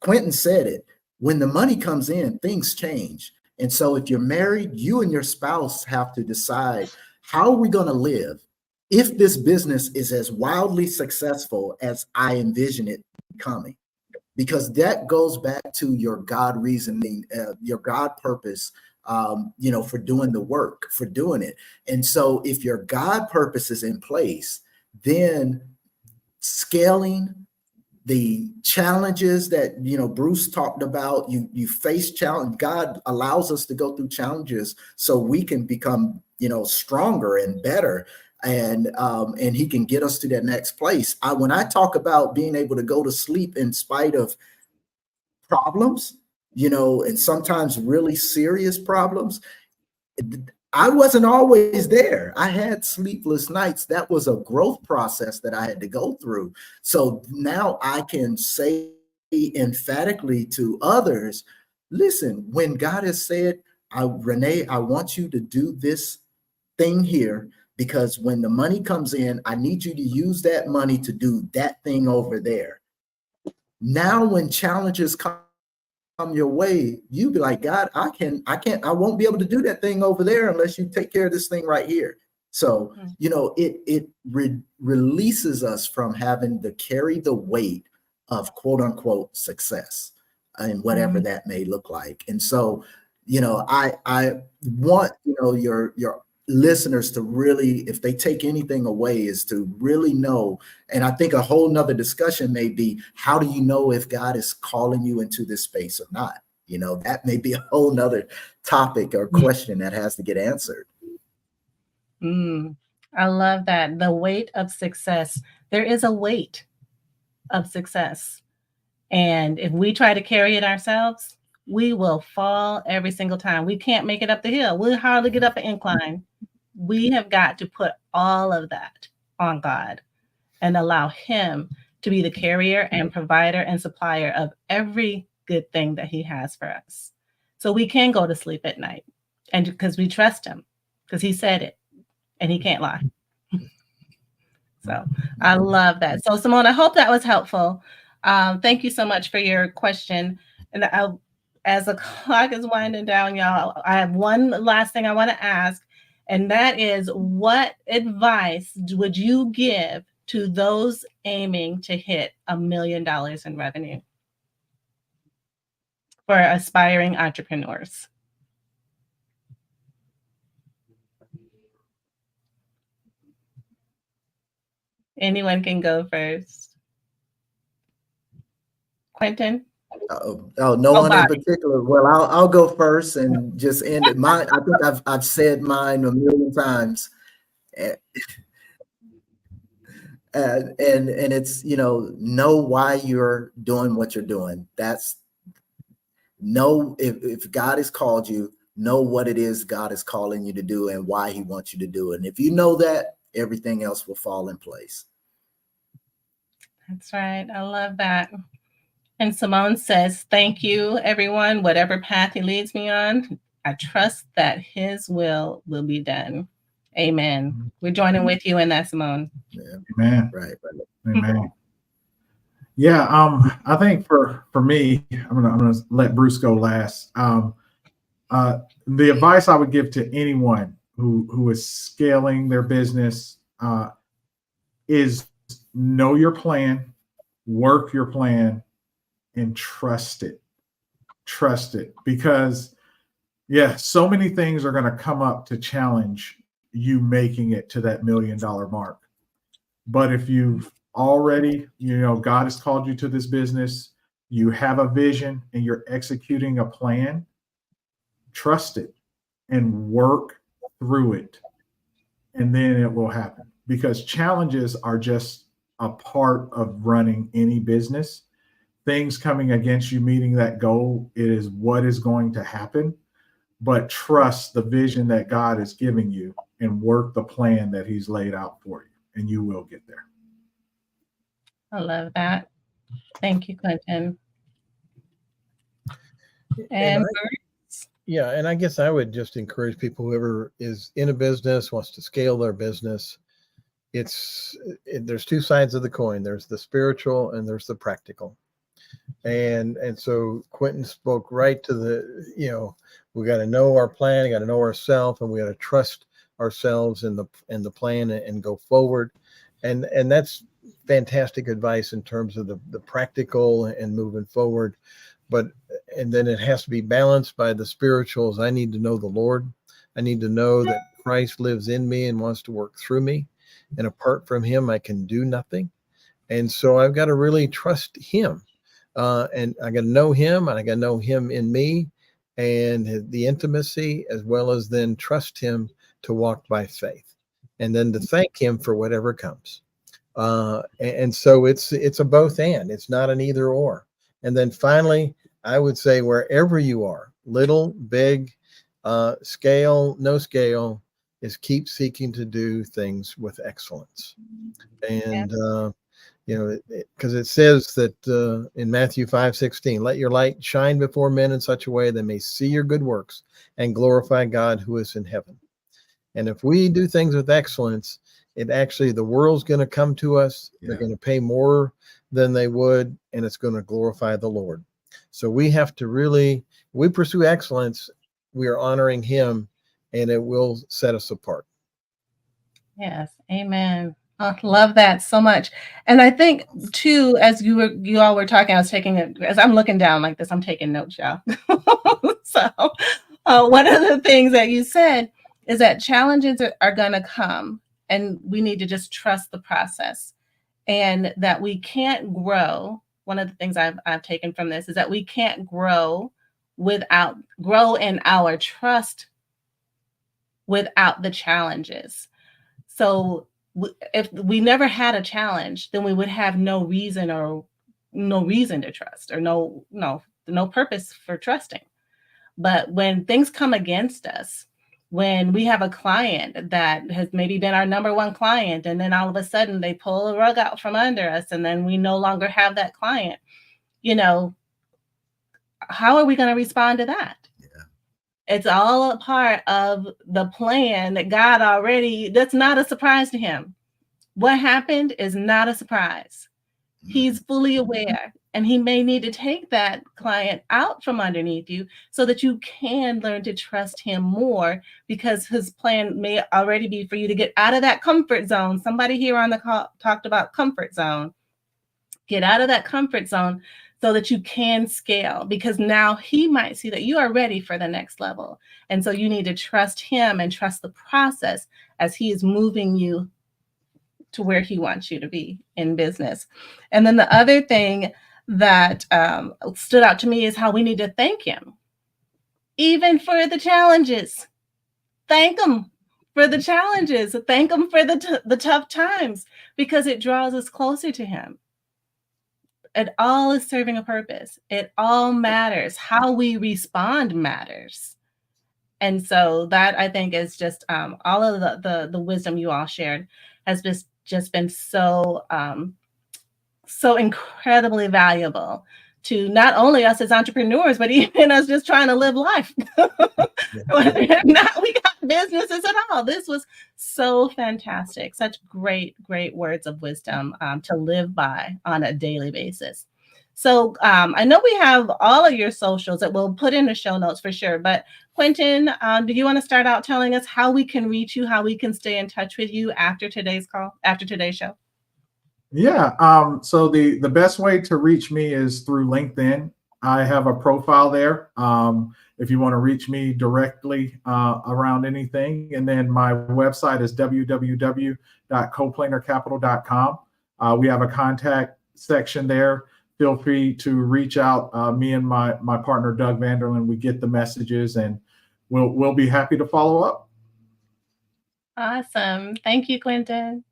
Quentin said it, when the money comes in, things change. And so if you're married, you and your spouse have to decide, how are we going to live if this business is as wildly successful as I envision it becoming? Because that goes back to your God reasoning, your God purpose, for doing the work, for doing it. And so if your God purpose is in place, then scaling the challenges that, Bruce talked about, you face challenge. God allows us to go through challenges so we can become, stronger and better. And he can get us to that next place. When I talk about being able to go to sleep in spite of problems, and sometimes really serious problems, I wasn't always there. I had sleepless nights. That was a growth process that I had to go through. So now I can say emphatically to others, listen, when God has said, Renee, I want you to do this thing here, because when the money comes in, I need you to use that money to do that thing over there. Now, when challenges come your way, you be like, God, I won't be able to do that thing over there unless you take care of this thing right here. So, it releases us from having to carry the weight of quote unquote success. and whatever that may look like. And so, I want, your listeners to really, if they take anything away, is to really know. And I think a whole nother discussion may be, how do you know if God is calling you into this space or not? That may be a whole nother topic or question that has to get answered. I love that. The weight of success. There is a weight of success. And if we try to carry it ourselves, we will fall every single time. We can't make it up the hill. We'll hardly get up an incline. We have got to put all of that on God and allow him to be the carrier and provider and supplier of every good thing that he has for us. So we can go to sleep at night, and because we trust him, because he said it and he can't lie. So I love that. So Simone, I hope that was helpful. Thank you so much for your question. And as the clock is winding down, y'all, I have one last thing I want to ask, and that is, what advice would you give to those aiming to hit $1 million in revenue for aspiring entrepreneurs? Anyone can go first. Quentin? No one in particular. Well, I'll go first and just end it. I think I've said mine a million times. And it's, know why you're doing what you're doing. That's if God has called you, know what it is God is calling you to do and why he wants you to do it. And if you know that, everything else will fall in place. That's right. I love that. And Simone says, thank you, everyone. Whatever path he leads me on, I trust that his will be done. Amen. We're joining with you in that, Simone. Yeah. Amen. Right. Amen. Yeah. I think for me, I'm gonna let Bruce go last. The advice I would give to anyone who is scaling their business is know your plan, work your plan, and trust it. Trust it, because so many things are going to come up to challenge you making it to that $1 million mark. But if you've already, God has called you to this business, you have a vision and you're executing a plan, trust it and work through it. And then it will happen, because challenges are just a part of running any business. Things coming against you meeting that goal, it is what is going to happen. But trust the vision that God is giving you and work the plan that he's laid out for you, and you will get there. I love that. Thank you, Quentin. And I guess I would just encourage people, whoever is in a business, wants to scale their business. There's two sides of the coin. There's the spiritual and there's the practical. And so Quentin spoke right to we got to know our plan, got to know ourselves, and we got to trust ourselves in the plan and go forward. And that's fantastic advice in terms of the practical and moving forward. And then it has to be balanced by the spirituals. I need to know the Lord. I need to know that Christ lives in me and wants to work through me. And apart from him, I can do nothing. And so I've got to really trust him. And I got to know him, and I got to know him in me and the intimacy, as well as then trust him to walk by faith, and then to thank him for whatever comes. And so it's a both and, it's not an either or. And then finally, I would say wherever you are, little, big, scale, no scale, is keep seeking to do things with excellence. And, because it says that in Matthew 5:16, let your light shine before men in such a way they may see your good works and glorify God who is in heaven. And if we do things with excellence, the world's going to come to us. Yeah. They're going to pay more than they would, and it's going to glorify the Lord. So we have to we pursue excellence, we are honoring him, and it will set us apart. Yes. Amen. Love that so much. And I think too, as you all were talking, I was taking it as I'm looking down like this, I'm taking notes, y'all. So one of the things that you said is that challenges are going to come, and we need to just trust the process, and that we can't grow. One of the things I've taken from this is that we can't grow in our trust without the challenges. So if we never had a challenge, then we would have no reason to trust, or no purpose for trusting. But when things come against us, when we have a client that has maybe been our number one client, and then all of a sudden they pull a rug out from under us, and then we no longer have that client, how are we going to respond to that? It's all a part of the plan that God already, that's not a surprise to him. What happened is not a surprise. He's fully aware, and he may need to take that client out from underneath you so that you can learn to trust him more, because his plan may already be for you to get out of that comfort zone. Somebody here on the call talked about comfort zone. Get out of that comfort zone so that you can scale, because now he might see that you are ready for the next level. And so you need to trust him and trust the process as he is moving you to where he wants you to be in business. And then the other thing that stood out to me is how we need to thank him, even for the challenges. Thank him for the challenges. Thank him for the tough times, because it draws us closer to him. It all is serving a purpose. It all matters. How we respond matters. And so that, I think, is just all of the wisdom you all shared has just been so incredibly valuable to not only us as entrepreneurs, but even us just trying to live life. Whether or not we got businesses at all. This was so fantastic. Such great words of wisdom to live by on a daily basis. So I know we have all of your socials that we'll put in the show notes for sure. But Quentin, do you want to start out telling us how we can reach you, how we can stay in touch with you after today's show? Yeah. So the best way to reach me is through LinkedIn. I have a profile there. If you want to reach me directly around anything. And then my website is www.coplanarcapital.com. We have a contact section there. Feel free to reach out. Me and my partner, Doug Vanderlyn, we get the messages, and we'll be happy to follow up. Awesome. Thank you, Quentin.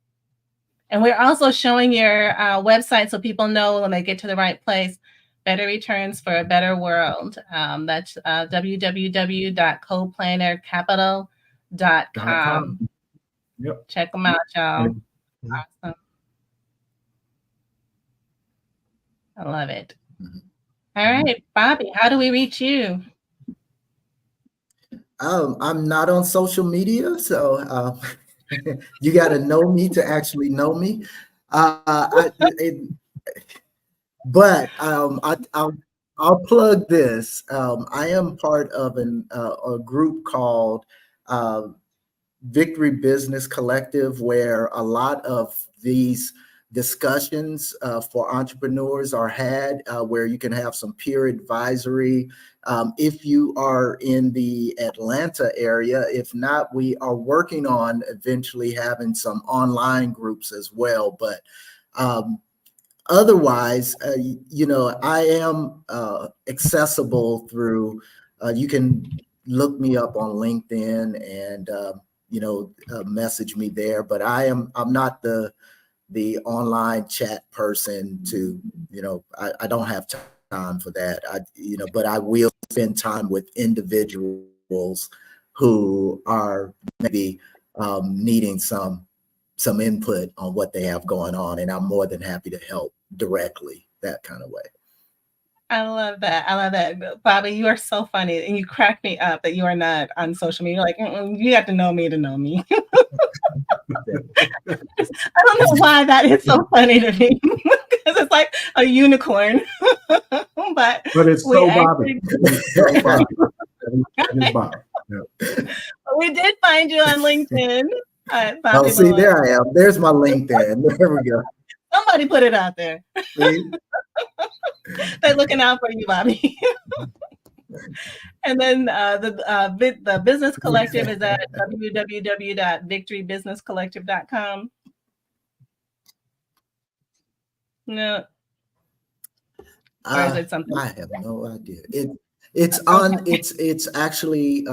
And we're also showing your website so people know when they get to the right place. Better Returns for a Better World. That's www.coplanarcapital.com. Yep. Check them out, y'all. Awesome. I love it. All right, Bobby, how do we reach you? I'm not on social media, so you got to know me to actually know me. But I'll plug this. I am part of a group called Victory Business Collective, where a lot of these discussions for entrepreneurs are had, where you can have some peer advisory. If you are in the Atlanta area, if not, we are working on eventually having some online groups as well. But otherwise, I am accessible through, you can look me up on LinkedIn and, message me there. But I'm not the online chat person to, I don't have time for that. But I will spend time with individuals who are maybe needing some input on what they have going on, and I'm more than happy to help directly that kind of way. I love that. Bobby, you are so funny, and you crack me up that you are not on social media. You're like, you have to know me to know me. I don't know why that is so funny to me, because it's like a unicorn. but it's so Bobby. It's Bobby. We did find you on LinkedIn. All right, Oh, Bobby see, Malone. there I am. There's my LinkedIn. There we go. Somebody put it out there. See? They're looking out for you, Bobby. And then the Business Collective is at www.victorybusinesscollective.com. No, or is it something? I have no idea. It's on. It's actually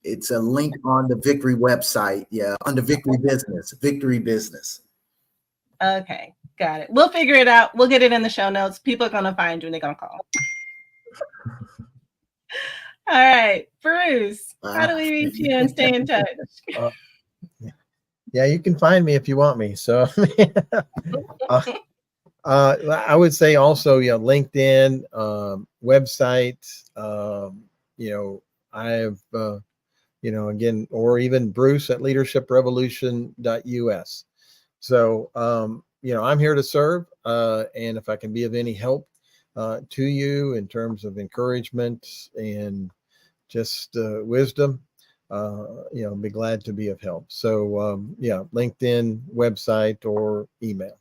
it's a link on the Victory website. Yeah, under Victory Business. Victory Business. Okay, got it. We'll figure it out. We'll get it in the show notes. People are gonna find you and they're gonna call. All right, Bruce. How do we reach you and stay in touch? Yeah, you can find me if you want me. So I would say also, LinkedIn, website, I have, again, or even Bruce at leadershiprevolution.us. So, I'm here to serve. And if I can be of any help to you in terms of encouragement and just wisdom, be glad to be of help. So, LinkedIn, website, or email.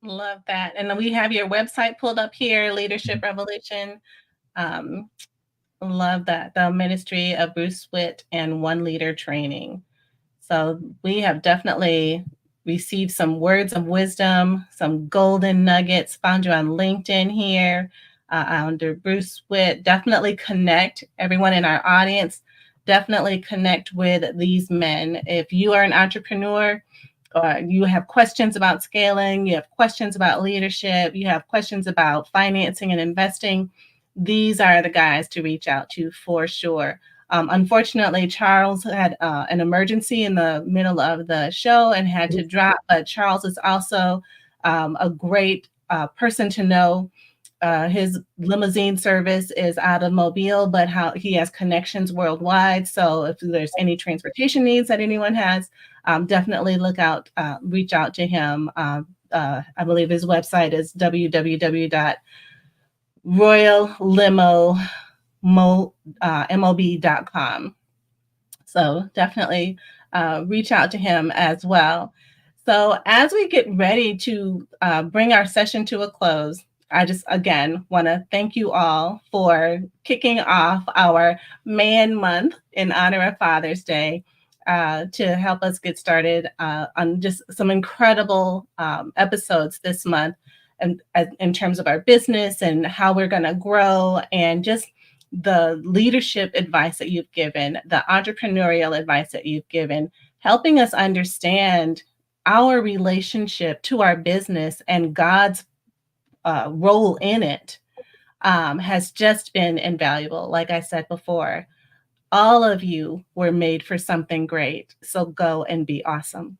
Love that. And we have your website pulled up here, Leadership Revolution. Love that. The Ministry of Bruce Witt and One Leader Training. So we have definitely received some words of wisdom, some golden nuggets. Found you on LinkedIn here under Bruce Witt. Definitely connect, everyone in our audience. Definitely connect with these men. If you are an entrepreneur, or you have questions about scaling, you have questions about leadership, you have questions about financing and investing, these are the guys to reach out to for sure. Unfortunately, Charles had an emergency in the middle of the show and had to drop, but Charles is also a great person to know. His limousine service is out of Mobile, but he has connections worldwide. So if there's any transportation needs that anyone has, definitely reach out to him. I believe his website is www.royallimomob.com. So definitely reach out to him as well. So as we get ready to bring our session to a close, I just, again, want to thank you all for kicking off our Man Month in honor of Father's Day to help us get started on just some incredible episodes this month in terms of our business and how we're going to grow, and just the leadership advice that you've given, the entrepreneurial advice that you've given, helping us understand our relationship to our business and God's role in it has just been invaluable. Like I said before, all of you were made for something great. So go and be awesome.